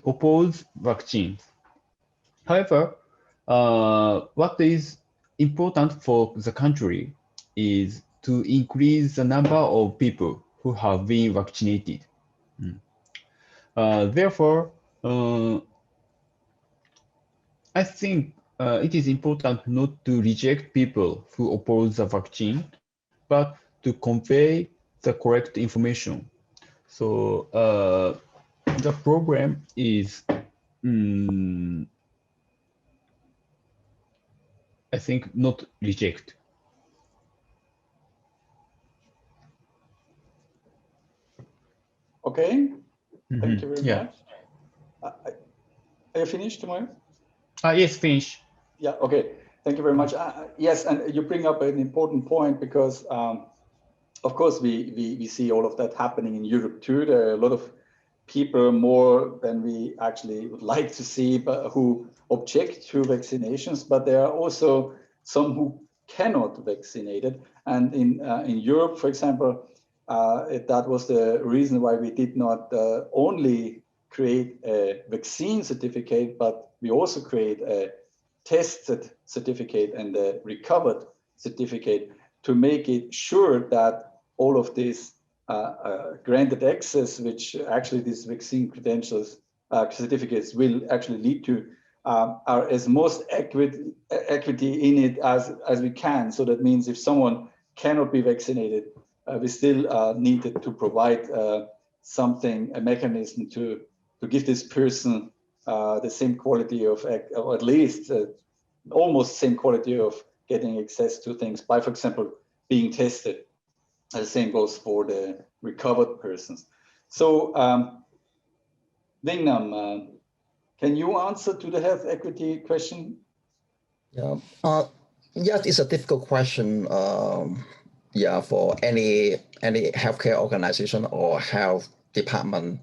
oppose vaccines. However, what is important for the country is to increase the number of people who have been vaccinated. Therefore, I think it is important not to reject people who oppose the vaccine, but to convey the correct information. So the program is, I think, not reject.
Okay, thank you very much. Are you finished, Tomoya?
Yes, finish.
Yeah, okay. Thank you very much. Yes, and you bring up an important point because, of course, we see all of that happening in Europe too. There are a lot of people, more than we actually would like to see, but who object to vaccinations. But there are also some who cannot vaccinate it. And in Europe, for example, that was the reason why we did not only create a vaccine certificate, but we also create a tested certificate and a recovered certificate to make it sure that all of these granted access, which actually these vaccine credentials certificates will actually lead to, are as most equity in it as we can. So that means if someone cannot be vaccinated, we still needed to provide something, a mechanism to give this person the same quality of, or at least almost same quality of getting access to things by, for example, being tested. The same goes for the recovered persons. So, Vingnam, can you answer to the health equity question?
Yeah, yeah, it's a difficult question. Yeah, for any healthcare organization or health department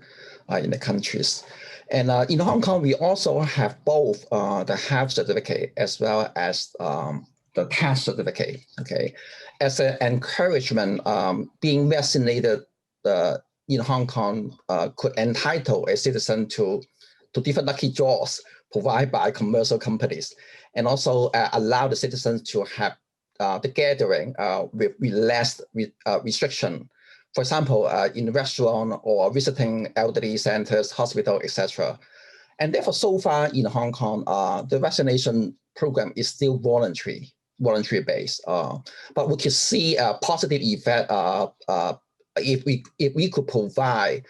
in the countries. And in Hong Kong, we also have both the health certificate as well as the test certificate. Okay, as an encouragement, being vaccinated in Hong Kong could entitle a citizen to different lucky draws provided by commercial companies, and also allow the citizens to have the gathering with less restriction. For example, in restaurant or visiting elderly centers, hospital, etc. And therefore, so far in Hong Kong, the vaccination program is still voluntary based. But we could see a positive effect if we could provide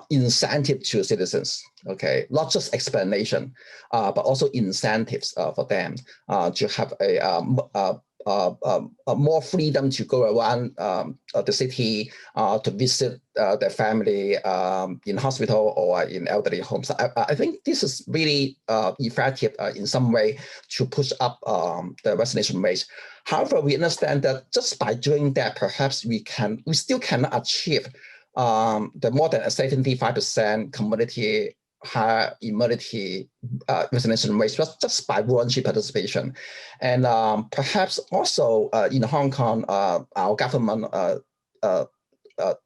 incentive to citizens, okay, not just explanation, but also incentives for them to have a more freedom to go around the city to visit their family in hospital or in elderly homes. I think this is really effective in some way to push up the vaccination rate. However, we understand that just by doing that, perhaps we still cannot achieve the more than a 75% community high immunity vaccination rate just by voluntary participation. And perhaps also in Hong Kong, our government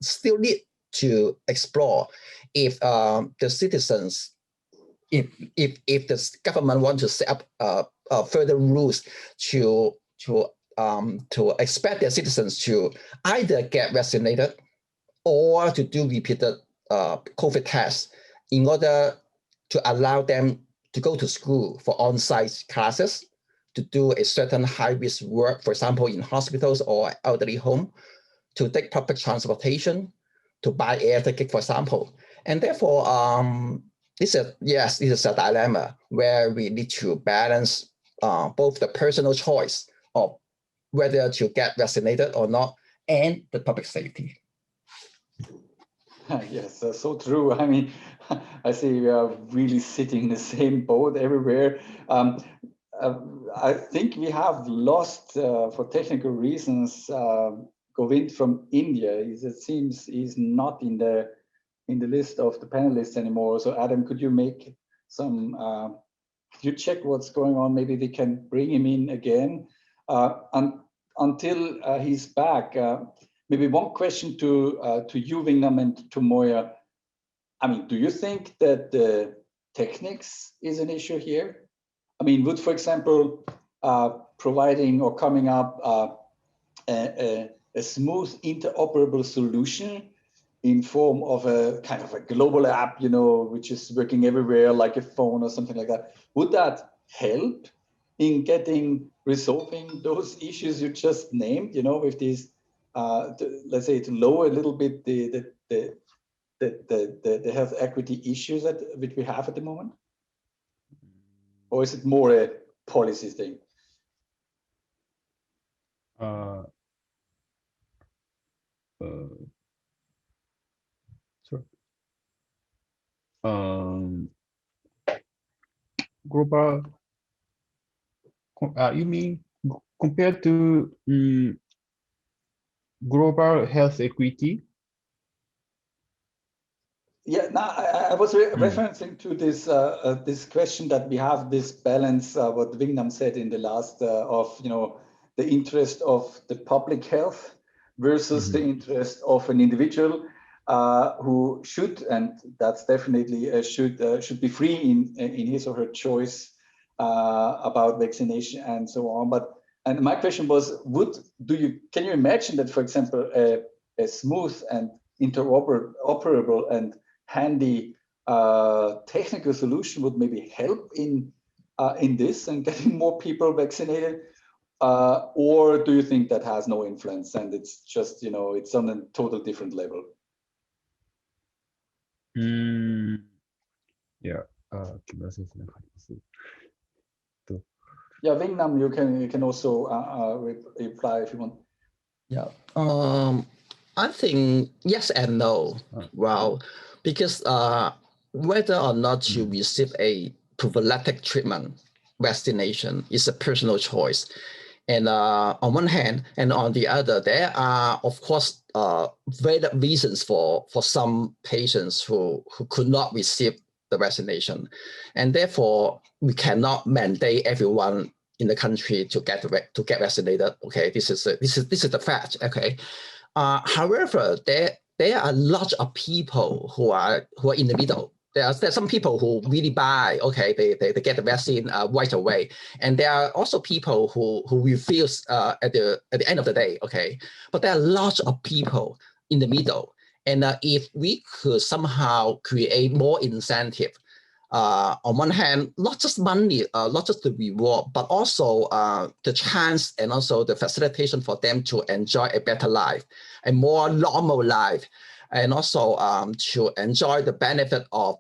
still need to explore if the citizens, if the government want to set up further rules to expect their citizens to either get vaccinated or to do repeated COVID tests in order to allow them to go to school for on-site classes, to do a certain high-risk work, for example, in hospitals or elderly home, to take public transportation, to buy air ticket, for example. And therefore, this is a dilemma where we need to balance both the personal choice of whether to get vaccinated or not and the public safety.
Yes, so true. I mean, I see we are really sitting in the same boat everywhere. I think we have lost, for technical reasons, Govind from India. It seems he's not in the list of the panelists anymore. So Adam, could you make some? Could you check what's going on? Maybe we can bring him in again. Until he's back. Maybe one question to you, Vingnam, and Tomoya. I mean, do you think that the techniques is an issue here? I mean, would, for example, providing or coming up a smooth interoperable solution in form of a kind of a global app, you know, which is working everywhere like a phone or something like that, would that help in resolving those issues you just named, you know, with these let's say to lower a little bit the health equity issues which we have at the moment? Or is it more a policy thing?
Sure. Global, you mean compared to global health equity?
Yeah, no, I was referencing to this this question that we have this balance, what Vingnam said in the last of, you know, the interest of the public health versus the interest of an individual who should, and that's definitely should be free in his or her choice about vaccination and so on. And my question was, can you imagine that, for example, a smooth and interoperable and handy technical solution would maybe help in this and getting more people vaccinated, or do you think that has no influence and it's just, you know, it's on a total different level?
Yeah. 木村先生なんかあります。
Yeah, Wingnam, you can also reply if you want.
Yeah. I think yes and no. Well, because whether or not you receive a prophylactic treatment, vaccination is a personal choice. And on one hand, and on the other, there are, of course, valid reasons for some patients who could not receive the vaccination. And therefore, we cannot mandate everyone in the country to get vaccinated. Okay, this is the fact. Okay, however, there are lots of people who are in the middle. There's some people who really buy, okay, they get the vaccine right away. And there are also people who refuse at the end of the day, okay. But there are lots of people in the middle. And if we could somehow create more incentive, on one hand, not just money, not just the reward, but also the chance and also the facilitation for them to enjoy a better life, a more normal life, and also to enjoy the benefit of,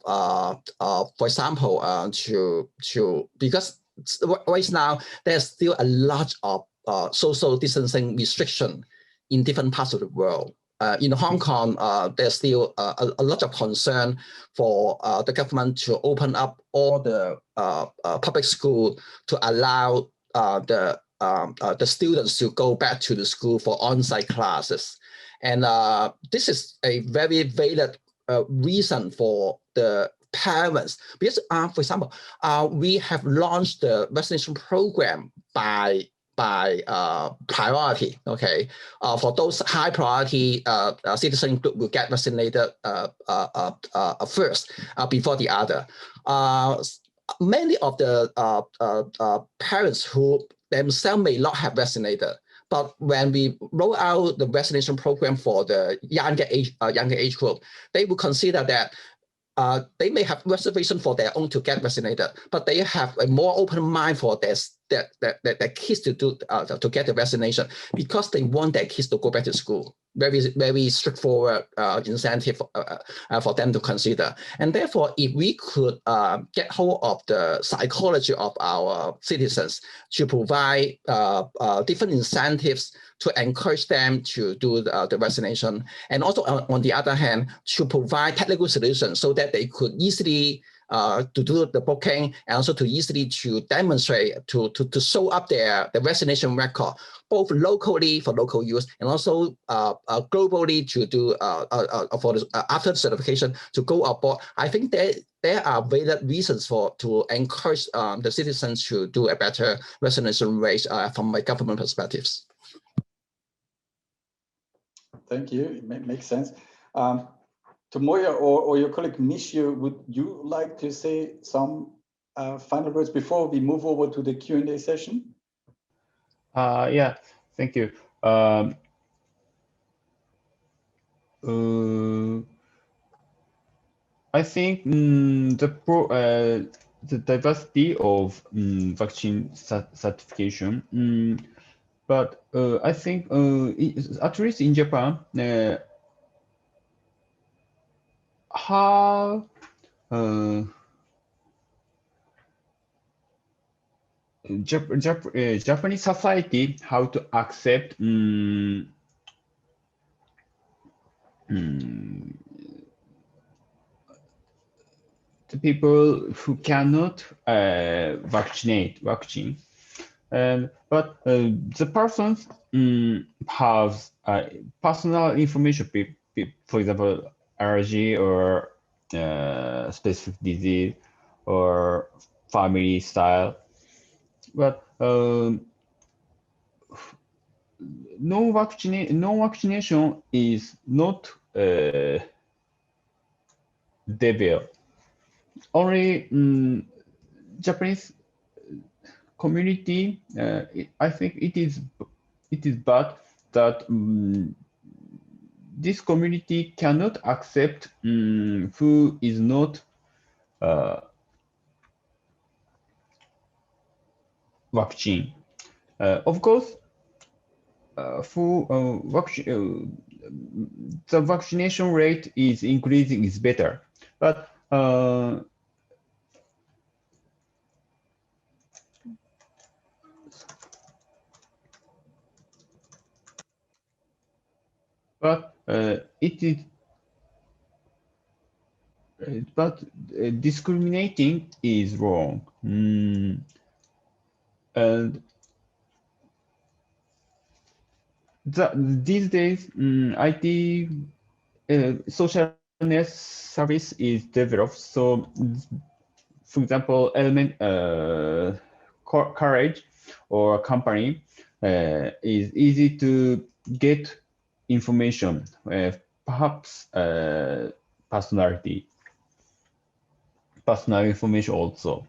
for example, because right now there's still a lot of social distancing restriction in different parts of the world. In Hong Kong, there's still a lot of concern for the government to open up all the public school to allow the students to go back to the school for on-site classes. And this is a very valid reason for the parents, because, for example, we have launched the vaccination program by priority. Okay, for those high priority citizen group will get vaccinated first before the other. Many of the parents who themselves may not have vaccinated, but when we roll out the vaccination program for the younger age group, they will consider that they may have reservation for their own to get vaccinated, but they have a more open mind for their kids to get the vaccination, because they want their kids to go back to school. Very straightforward incentive for them to consider. And therefore, if we could get hold of the psychology of our citizens to provide different incentives to encourage them to do the vaccination, and also on the other hand, to provide technical solutions so that they could easily to do the booking, and also to easily to demonstrate, to show up the vaccination record, both locally for local use, and also globally to do for the, after certification to go aboard. I think there are valid reasons to encourage the citizens to do a better vaccination rate from my government perspectives.
Thank you. It makes sense. Tomoya or your colleague Michio, would you like to say some final words before we move over to the Q&A session?
Yeah, thank you. I think the diversity of vaccine certification, but I think at least in Japan, how Japanese society how to accept the people who cannot vaccine, but the persons have personal information, for example, allergy or specific disease or family style, but no vaccination is not devil. Only Japanese community. I think it is bad that this community cannot accept who is not vaccine. Of course, for the vaccination rate is increasing is better, but But it is, discriminating is wrong. And these days, IT social net service is developed. So, for example, element college or company is easy to get information, perhaps personal information also.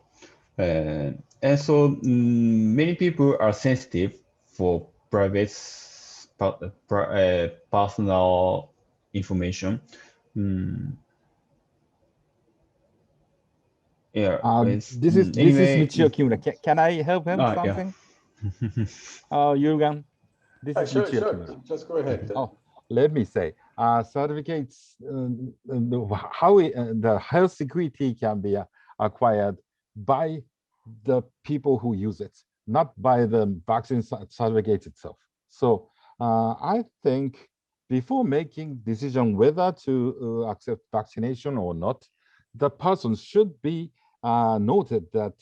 And so many people are sensitive for private personal information. Yeah.
This is
anyway,
Michio Kimura. Can I help him something?
Yeah.
Jürgen, this is
Sure,
Michio
sure.
Kimura.
Just go ahead.
Oh, let me say, certificates, how the health security can be acquired by the people who use it, not by the vaccine certificate itself. So I think before making decision whether to accept vaccination or not, the person should be noted that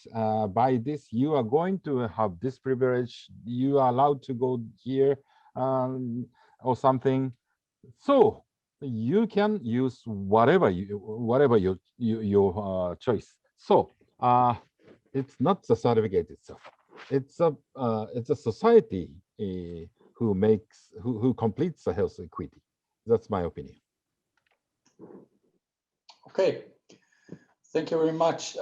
by this, you are going to have this privilege, you are allowed to go here or something. So you can use whatever your choice. So it's not the certificate itself. It's a society who completes the health equity. That's my opinion.
Okay, thank you very much.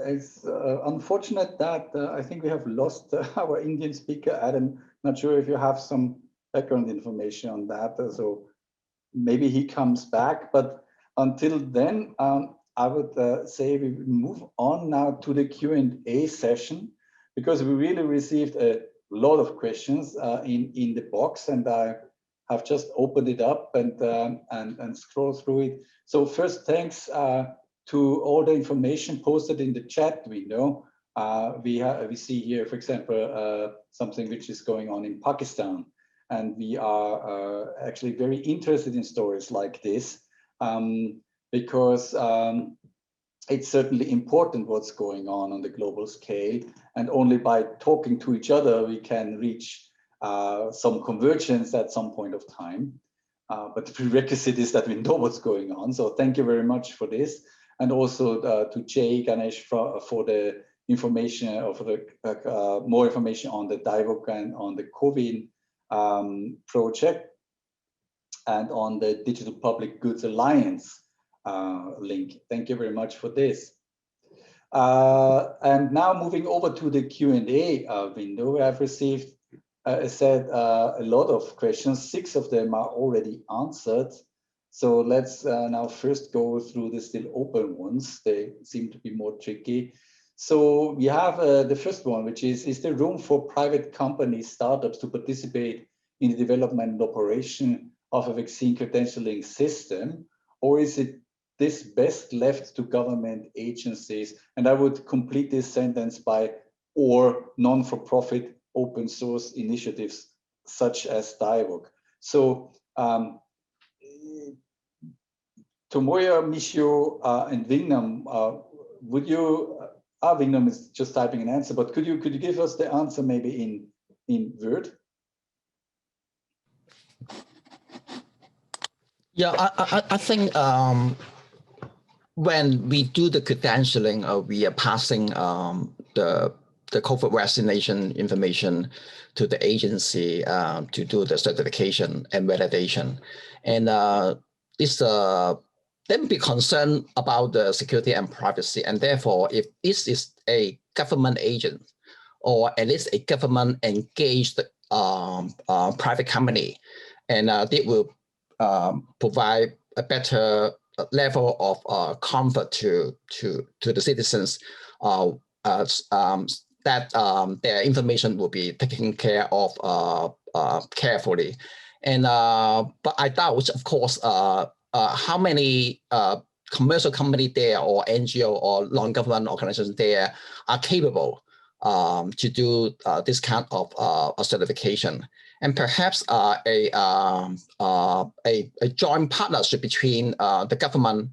It's unfortunate that I think we have lost our Indian speaker, Adam. Not sure if you have some background information on that, so maybe he comes back. But until then, I would say we move on now to the Q&A session, because we really received a lot of questions in the box, and I have just opened it up and scroll through it. So first, thanks to all the information posted in the chat window. We see here, for example, something which is going on in Pakistan. And we are actually very interested in stories like this because it's certainly important what's going on the global scale. And only by talking to each other, we can reach some convergence at some point of time. But the prerequisite is that we know what's going on. So thank you very much for this. And also to Jay Ganesh for the information, or for the more information on the DIVOC and on the COVID project, and on the Digital Public Goods Alliance link. Thank you very much for this. And now moving over to the Q&A window, I've received, I said, a lot of questions. 6 of them are already answered. So let's now first go through the still open ones. They seem to be more tricky. So we have the first one, which is there room for private companies, startups to participate in the development and operation of a vaccine credentialing system? Or is it this best left to government agencies? And I would complete this sentence by, or non-for-profit open source initiatives such as DIVOC. So Tomoya, Michio, and Vingnam, would you, Vingnam is just typing an answer, but could you give us the answer maybe in Word?
Yeah, I think when we do the credentialing, we are passing the COVID vaccination information to the agency to do the certification and validation. And then be concerned about the security and privacy. And therefore, if this is a government agent, or at least a government engaged private company, and they will provide a better level of comfort to the citizens, that their information will be taken care of carefully. And but I doubt, of course, how many commercial company there, or NGO or non-government organizations there are capable to do this kind of certification. and perhaps a joint partnership between the government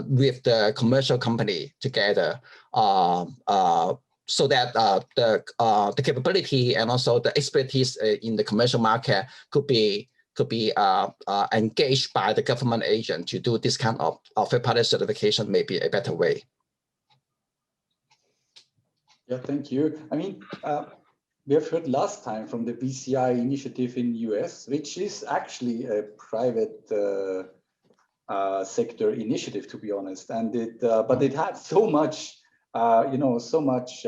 with the commercial company together, so that the capability and also the expertise in the commercial market could be engaged by the government agent to do this kind of third-party certification, may be a better way.
Yeah, thank you. I mean, we have heard last time from the BCI initiative in US, which is actually a private sector initiative, to be honest. And but it had so much, so much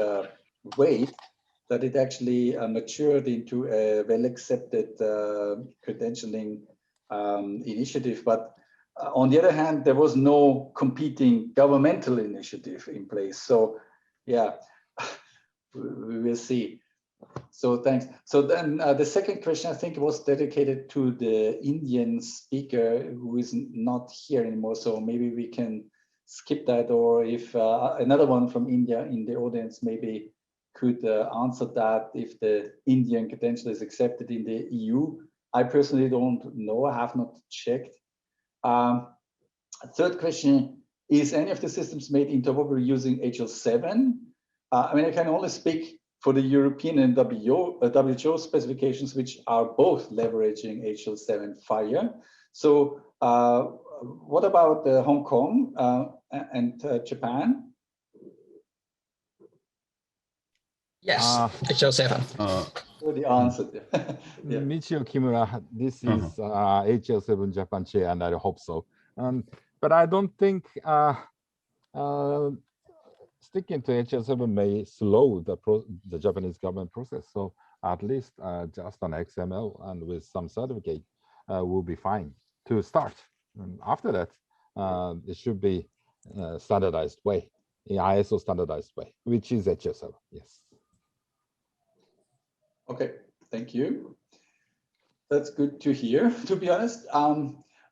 weight that it actually matured into a well-accepted credentialing initiative. But on the other hand, there was no competing governmental initiative in place. So yeah, we will see. So thanks. So then the second question, I think, was dedicated to the Indian speaker who is not here anymore. So maybe we can skip that, or if another one from India in the audience maybe could answer that, if the Indian credential is accepted in the EU. I personally don't know, I have not checked. Third question, is any of the systems made interoperable using HL7? I mean, I can only speak for the European and WHO specifications, which are both leveraging HL7 FHIR. So what about Hong Kong and Japan?
Yes, HL7.
The answer. Yeah.
Michio Kimura, this is HL7 Japan chair, and I hope so. But I don't think sticking to HL7 may slow the Japanese government process. So at least just an XML and with some certificate will be fine to start. And after that, it should be standardized way, in ISO standardized way, which is HL7. Yes.
Okay, thank you. That's good to hear, to be honest.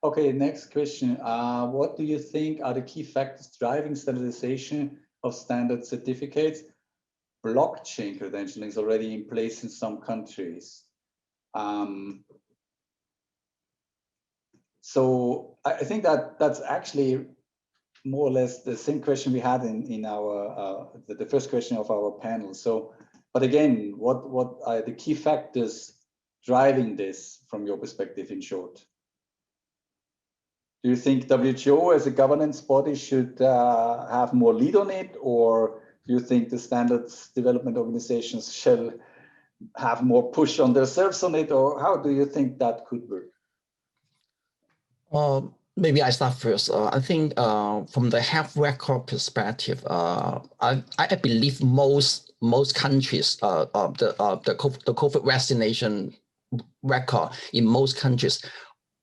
Okay, next question. What do you think are the key factors driving standardization of standard certificates? Blockchain credentialing is already in place in some countries. So I think that that's actually more or less the same question we had in our the first question of our panel. So, but again, what are the key factors driving this from your perspective, in short? Do you think WHO as a governance body should have more lead on it, or do you think the standards development organizations shall have more push on themselves on it, or how do you think that could work?
Maybe I start first. I think from the health record perspective, I believe most countries, the COVID vaccination record in most countries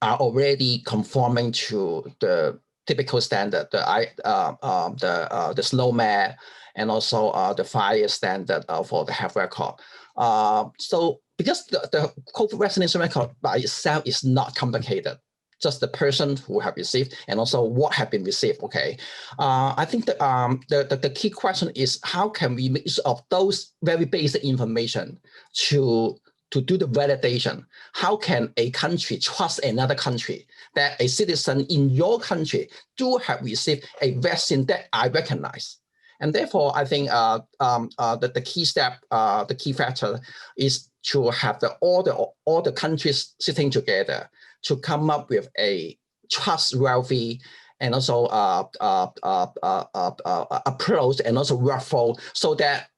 are already conforming to the typical standard, the SNOMED, and also the FHIR standard for the health record. So because the COVID vaccination record by itself is not complicated, just the person who have received and also what have been received. Okay, I think the key question is how can we make use of those very basic information to do the validation? How can a country trust another country that a citizen in your country do have received a vaccine that I recognize? And therefore, I think the key step, the key factor is to have all the countries sitting together to come up with a trustworthy and also approach and also workflow, so that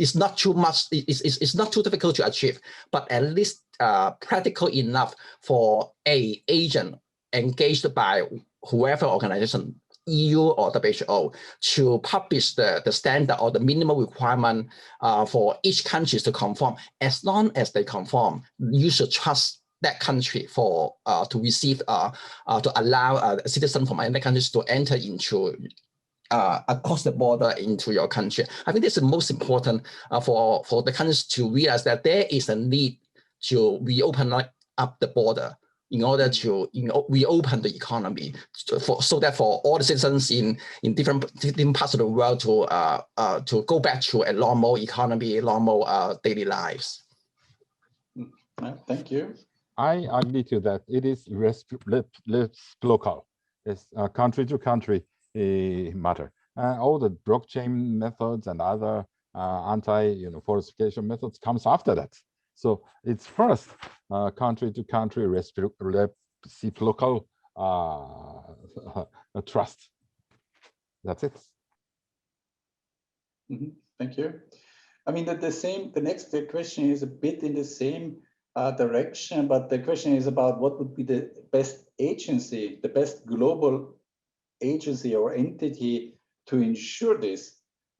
it's not too much, it's not too difficult to achieve, but at least practical enough for a agent engaged by whoever organization, EU or WHO, to publish the standard or the minimum requirement for each country to conform. As long as they conform, you should trust that country for to receive to allow a citizen from other countries to enter into across the border into your country. I think this is most important for the countries to realize that there is a need to reopen up the border in order to reopen the economy, so that for all the citizens in different parts of the world to go back to a normal economy, normal daily lives.
Thank you.
I agree to that. It is reciprocal. It's country to country matter. All the blockchain methods and other falsification methods comes after that. So it's first country to country reciprocal trust. That's it.
Thank you. I mean, the next question is a bit in the same direction, but the question is about what would be the best agency, the best global agency or entity to ensure this.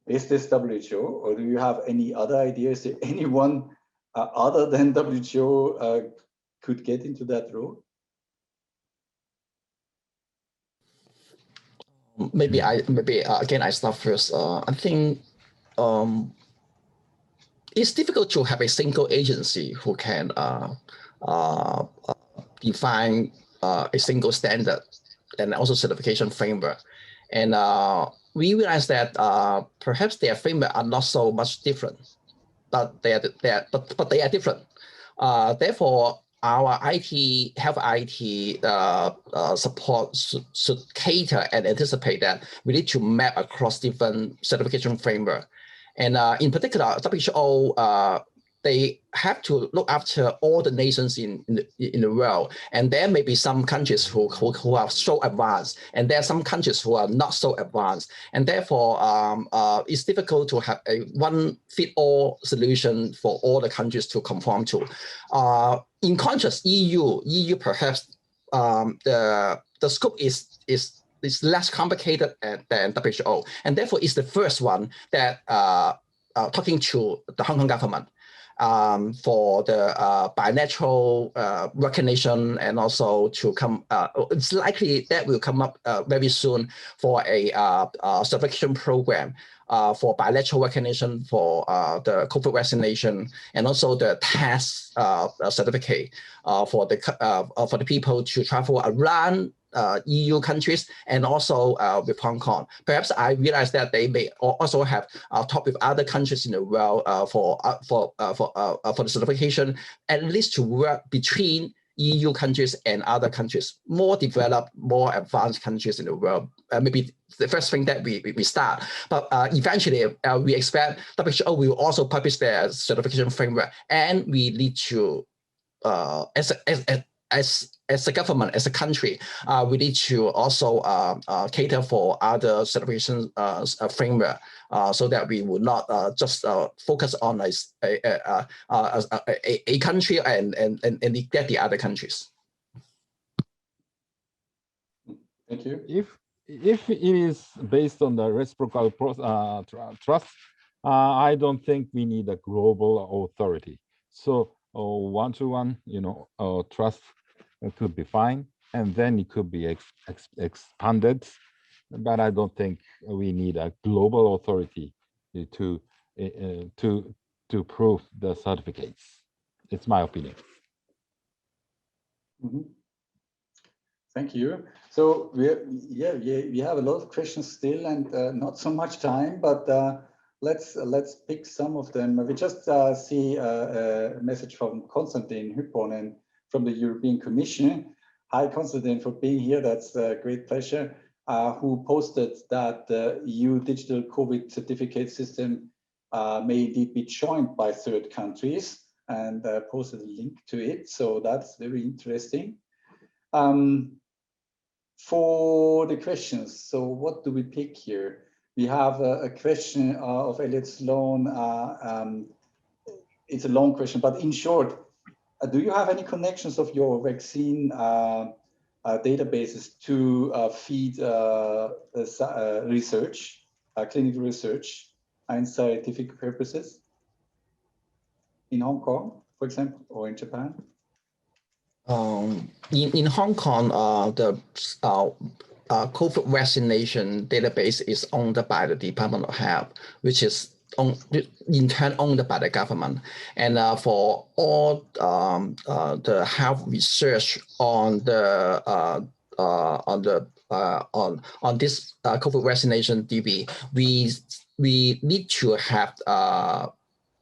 Is this WHO, or do you have any other ideas? Is anyone other than WHO could get into that role?
Maybe again I start first. I think it's difficult to have a single agency who can define a single standard and also certification framework. And we realize that perhaps their framework are not so much different, but they are different. Therefore, our health IT support should cater and anticipate that we need to map across different certification framework. And in particular, WHO, they have to look after all the nations in the world. And there may be some countries who are so advanced, and there are some countries who are not so advanced. And therefore, it's difficult to have a one-fit-all solution for all the countries to conform to. In contrast, EU perhaps the scope is less complicated than WHO, and therefore it's the first one that talking to the Hong Kong government for the bilateral recognition, and also to come. It's likely that will come up very soon for a certification program for bilateral recognition for the COVID vaccination, and also the test certificate for the people to travel around EU countries, and also with Hong Kong. Perhaps I realize that they may also have talked with other countries in the world for the certification, at least to work between EU countries and other countries, more developed, more advanced countries in the world. Maybe the first thing that we start, but eventually we expect WHO will also publish their certification framework, and we need to as a government, as a country, we need to also cater for other certification framework, so that we would not just focus on a country and neglect the other countries.
Thank you.
If it is based on the reciprocal trust, I don't think we need a global authority. So one-to-one, trust could be fine, and then it could be expanded. But I don't think we need a global authority to prove the certificates. It's my opinion.
Thank you. So we have a lot of questions still, and not so much time, but let's pick some of them. We just see a message from Konstantin Hyponen from the European Commission. Hi, Konstantin, for being here. That's a great pleasure. Who posted that the EU digital COVID certificate system may indeed be joined by third countries, and posted a link to it. So that's very interesting. For the questions, so what do we pick here? We have a question of Elliot Sloan. It's a long question, but in short, do you have any connections of your vaccine databases to feed research, clinical research, and scientific purposes in Hong Kong, for example, or in Japan?
In Hong Kong, the COVID vaccination database is owned by the Department of Health, which is in turn owned by the government. And for all the health research on this COVID vaccination DB, we need to have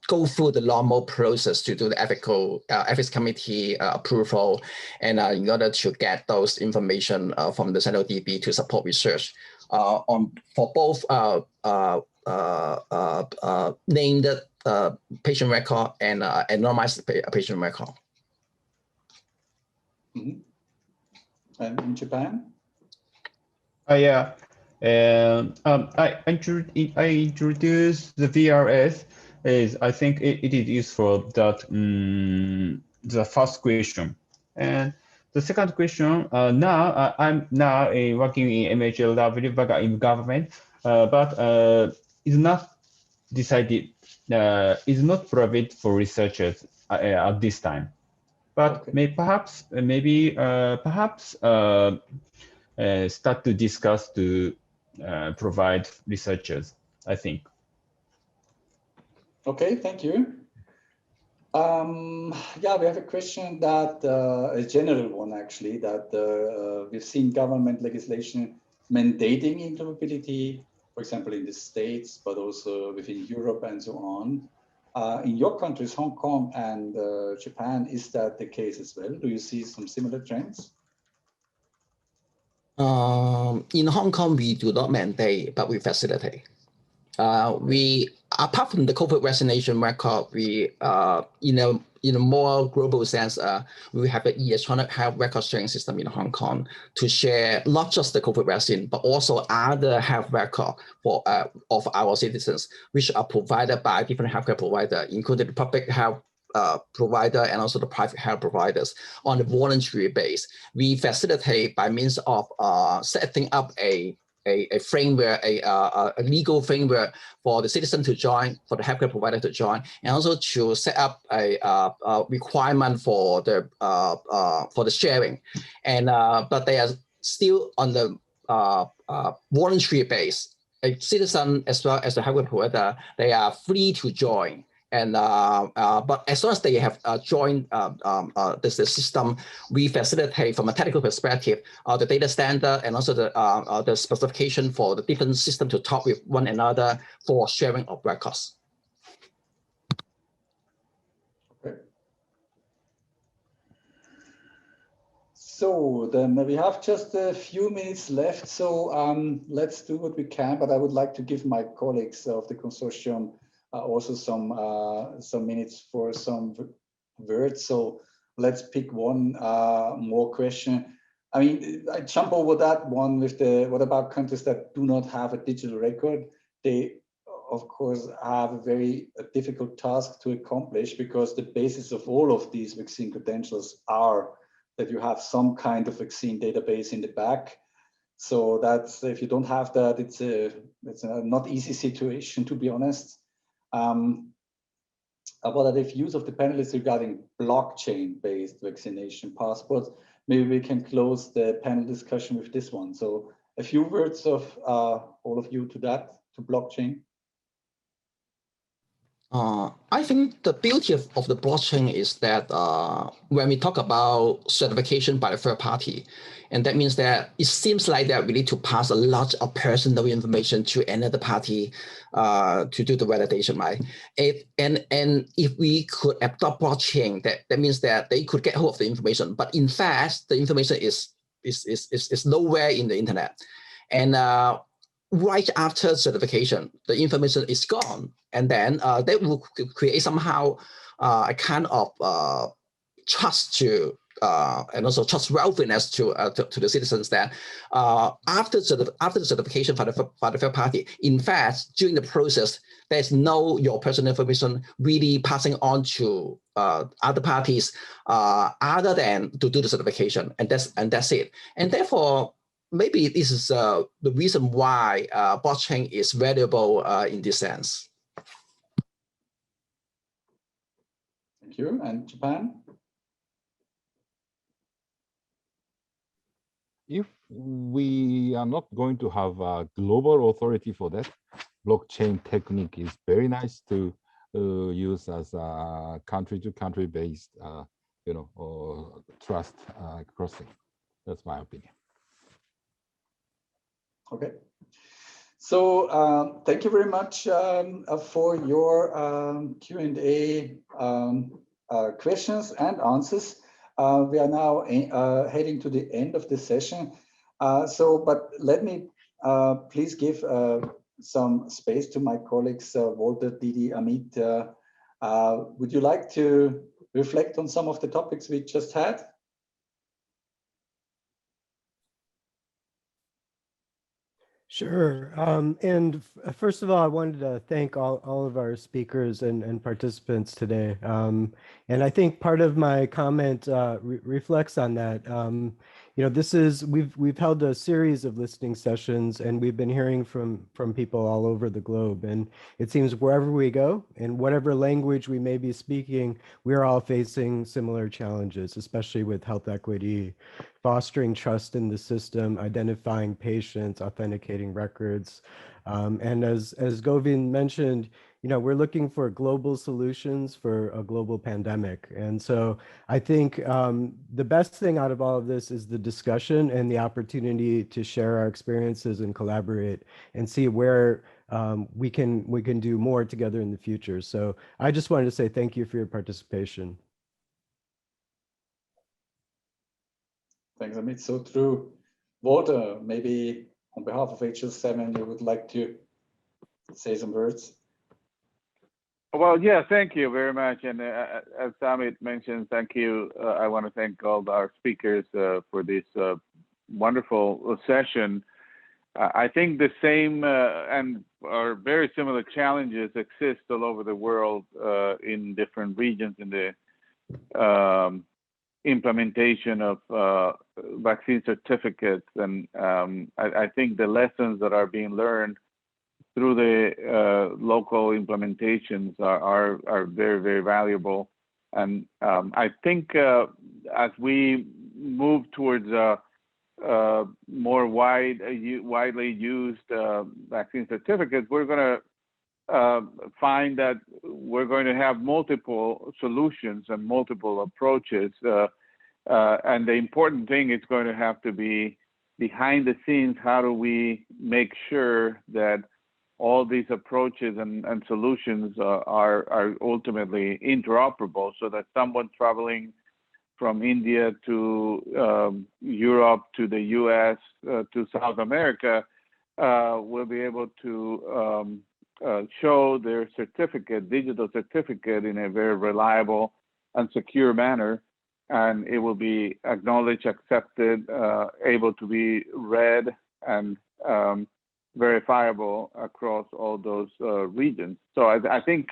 go through the normal process to do the ethics committee approval, and in order to get those information from the central DB to support research for both named patient record and anonymized patient record.
Mm-hmm. And in Japan?
Yeah. I introduced the VRS. I think it is useful that the first question. And the second question, now I'm working in MHL Lav Agarwal in government, but it's not decided, is not private for researchers at this time. But
Okay.
perhaps start to discuss to provide researchers, I think.
Okay, thank you. Yeah, we have a question that a general one actually, that we've seen government legislation mandating interoperability, for example, in the States, but also within Europe and so on. In your countries, Hong Kong and Japan, is that the case as well? Do you see some similar trends?
In Hong Kong, we do not mandate, but we facilitate. Apart from the COVID vaccination record, we in a more global sense, we have an electronic health record sharing system in Hong Kong to share not just the COVID vaccine, but also other health record for of our citizens, which are provided by different healthcare providers, including the public health provider and also the private health providers on a voluntary base. We facilitate by means of setting up a framework, a legal framework for the citizen to join, for the healthcare provider to join, and also to set up a requirement for the sharing. And but they are still on the voluntary base. A citizen as well as the healthcare provider, they are free to join. And but as long as they have joined the system, we facilitate from a technical perspective the data standard and also the specification for the different system to talk with one another for sharing of records.
Okay. So then we have just a few minutes left. So let's do what we can. But I would like to give my colleagues of the consortium also some minutes for some words. So let's pick one more question. I mean, I jump over that one with the, what about countries that do not have a digital record? They, of course, have a very difficult task to accomplish, because the basis of all of these vaccine credentials are that you have some kind of vaccine database in the back. So that's, if you don't have that, it's a not easy situation, to be honest. About the views of the panelists regarding blockchain-based vaccination passports, maybe we can close the panel discussion with this one. So a few words of all of you to that, to blockchain.
I think the beauty of the blockchain is that when we talk about certification by a third party, and that means that it seems like that we need to pass a lot of personal information to another party to do the validation, right? And if we could adopt blockchain, that means that they could get hold of the information, but in fact, the information is nowhere in the internet. And right after certification, the information is gone. And then that will create somehow a kind of trust to, and also trustworthiness to the citizens that after the certification by the third party, in fact, during the process, there's no your personal information really passing on to other parties other than to do the certification, and that's it. And therefore, maybe this is the reason why blockchain is valuable in this sense.
Thank you. And Japan?
If we are not going to have a global authority for that, blockchain technique is very nice to use as a country-to-country based, trust crossing. That's my opinion.
Okay. So thank you very much for your Q&A questions and answers. We are now heading to the end of the session. But let me please give some space to my colleagues, Walter, Didi, Amit. Would you like to reflect on some of the topics we just had?
Sure. First of all, I wanted to thank all of our speakers and participants today. And I think part of my comment reflects on that. You know, we've held a series of listening sessions, and we've been hearing from people all over the globe. And it seems wherever we go, in whatever language we may be speaking, we're all facing similar challenges, especially with health equity, fostering trust in the system, identifying patients, authenticating records. And as Govind mentioned, you know, we're looking for global solutions for a global pandemic. And so I think the best thing out of all of this is the discussion and the opportunity to share our experiences and collaborate and see where we can do more together in the future. So I just wanted to say thank you for your participation.
Thanks, Amit. So true. Walter, maybe on behalf of HL7, you would like to say some words?
Well, yeah, thank you very much. And as Amit mentioned, thank you. I want to thank all our speakers for this wonderful session. I think the same or very similar challenges exist all over the world in different regions in the implementation of vaccine certificates. And I think the lessons that are being learned through the local implementations are very, very valuable. And I think as we move towards more widely used vaccine certificates, we're going to find that we're going to have multiple solutions and multiple approaches. And the important thing is going to have to be behind the scenes, how do we make sure that all these approaches and solutions are ultimately interoperable, so that someone traveling from India to Europe, to the US, to South America, will be able to show their certificate, digital certificate, in a very reliable and secure manner. And it will be acknowledged, accepted, able to be read and verifiable across all those regions. So I think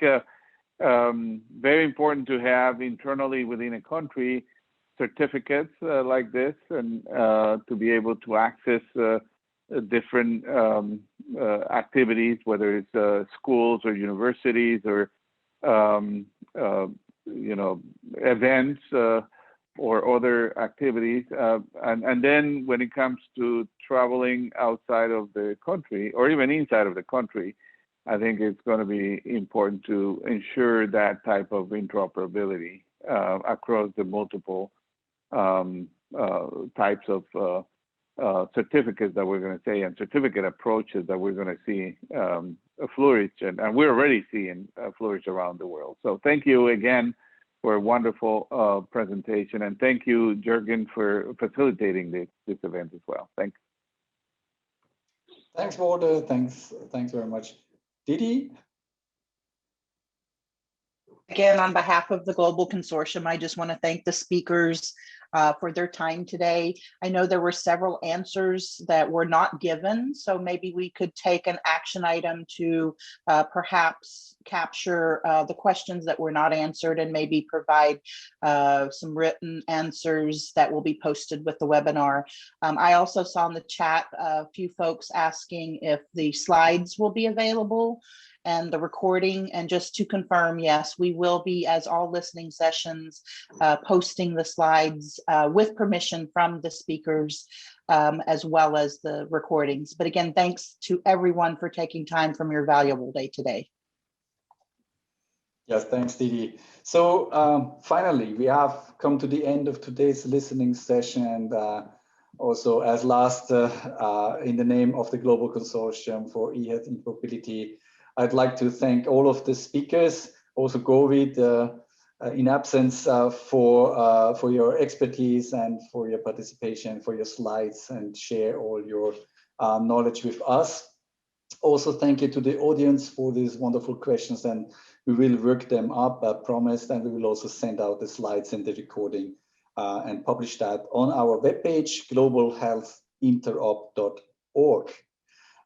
very important to have internally within a country certificates like this, and to be able to access different activities, whether it's schools or universities or you know, events or other activities. And then when it comes to traveling outside of the country or even inside of the country, I think it's going to be important to ensure that type of interoperability across the multiple types of certificates that we're going to say, and certificate approaches that we're going to see flourish, and we're already seeing flourish around the world. So thank you again for a wonderful presentation, and thank you, Jürgen, for facilitating this event as well. Thank you.
Thanks, Walter. Thanks very much. Didi?
Again, on behalf of the Global Consortium, I just want to thank the speakers for their time today. I know there were several answers that were not given, so maybe we could take an action item to perhaps capture the questions that were not answered and maybe provide some written answers that will be posted with the webinar. I also saw in the chat a few folks asking if the slides will be available and the recording. And just to confirm, yes, we will be, as all listening sessions, posting the slides with permission from the speakers, as well as the recordings. But again, thanks to everyone for taking time from your valuable day today.
Yes, thanks, Didi. So finally, we have come to the end of today's listening session, and Also, as last, in the name of the Global Consortium for eHealth Interoperability, I'd like to thank all of the speakers, also COVID, in absence, for your expertise and for your participation, for your slides, and share all your knowledge with us. Also, thank you to the audience for these wonderful questions, and we will work them up, I promised, and we will also send out the slides and the recording and publish that on our webpage, globalhealthinterop.org.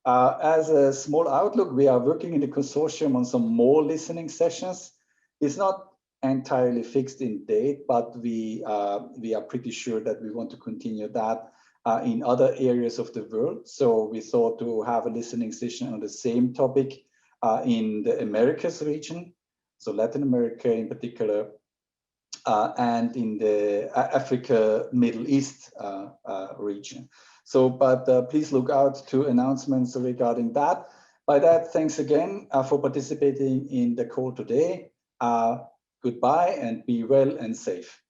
As a small outlook, we are working in the consortium on some more listening sessions. It's not entirely fixed in date, but we are pretty sure that we want to continue that in other areas of the world. So we thought to have a listening session on the same topic in the Americas region, so Latin America in particular, and in the Africa, Middle East region. So, but please look out to announcements regarding that. By that, thanks again for participating in the call today. Goodbye and be well and safe.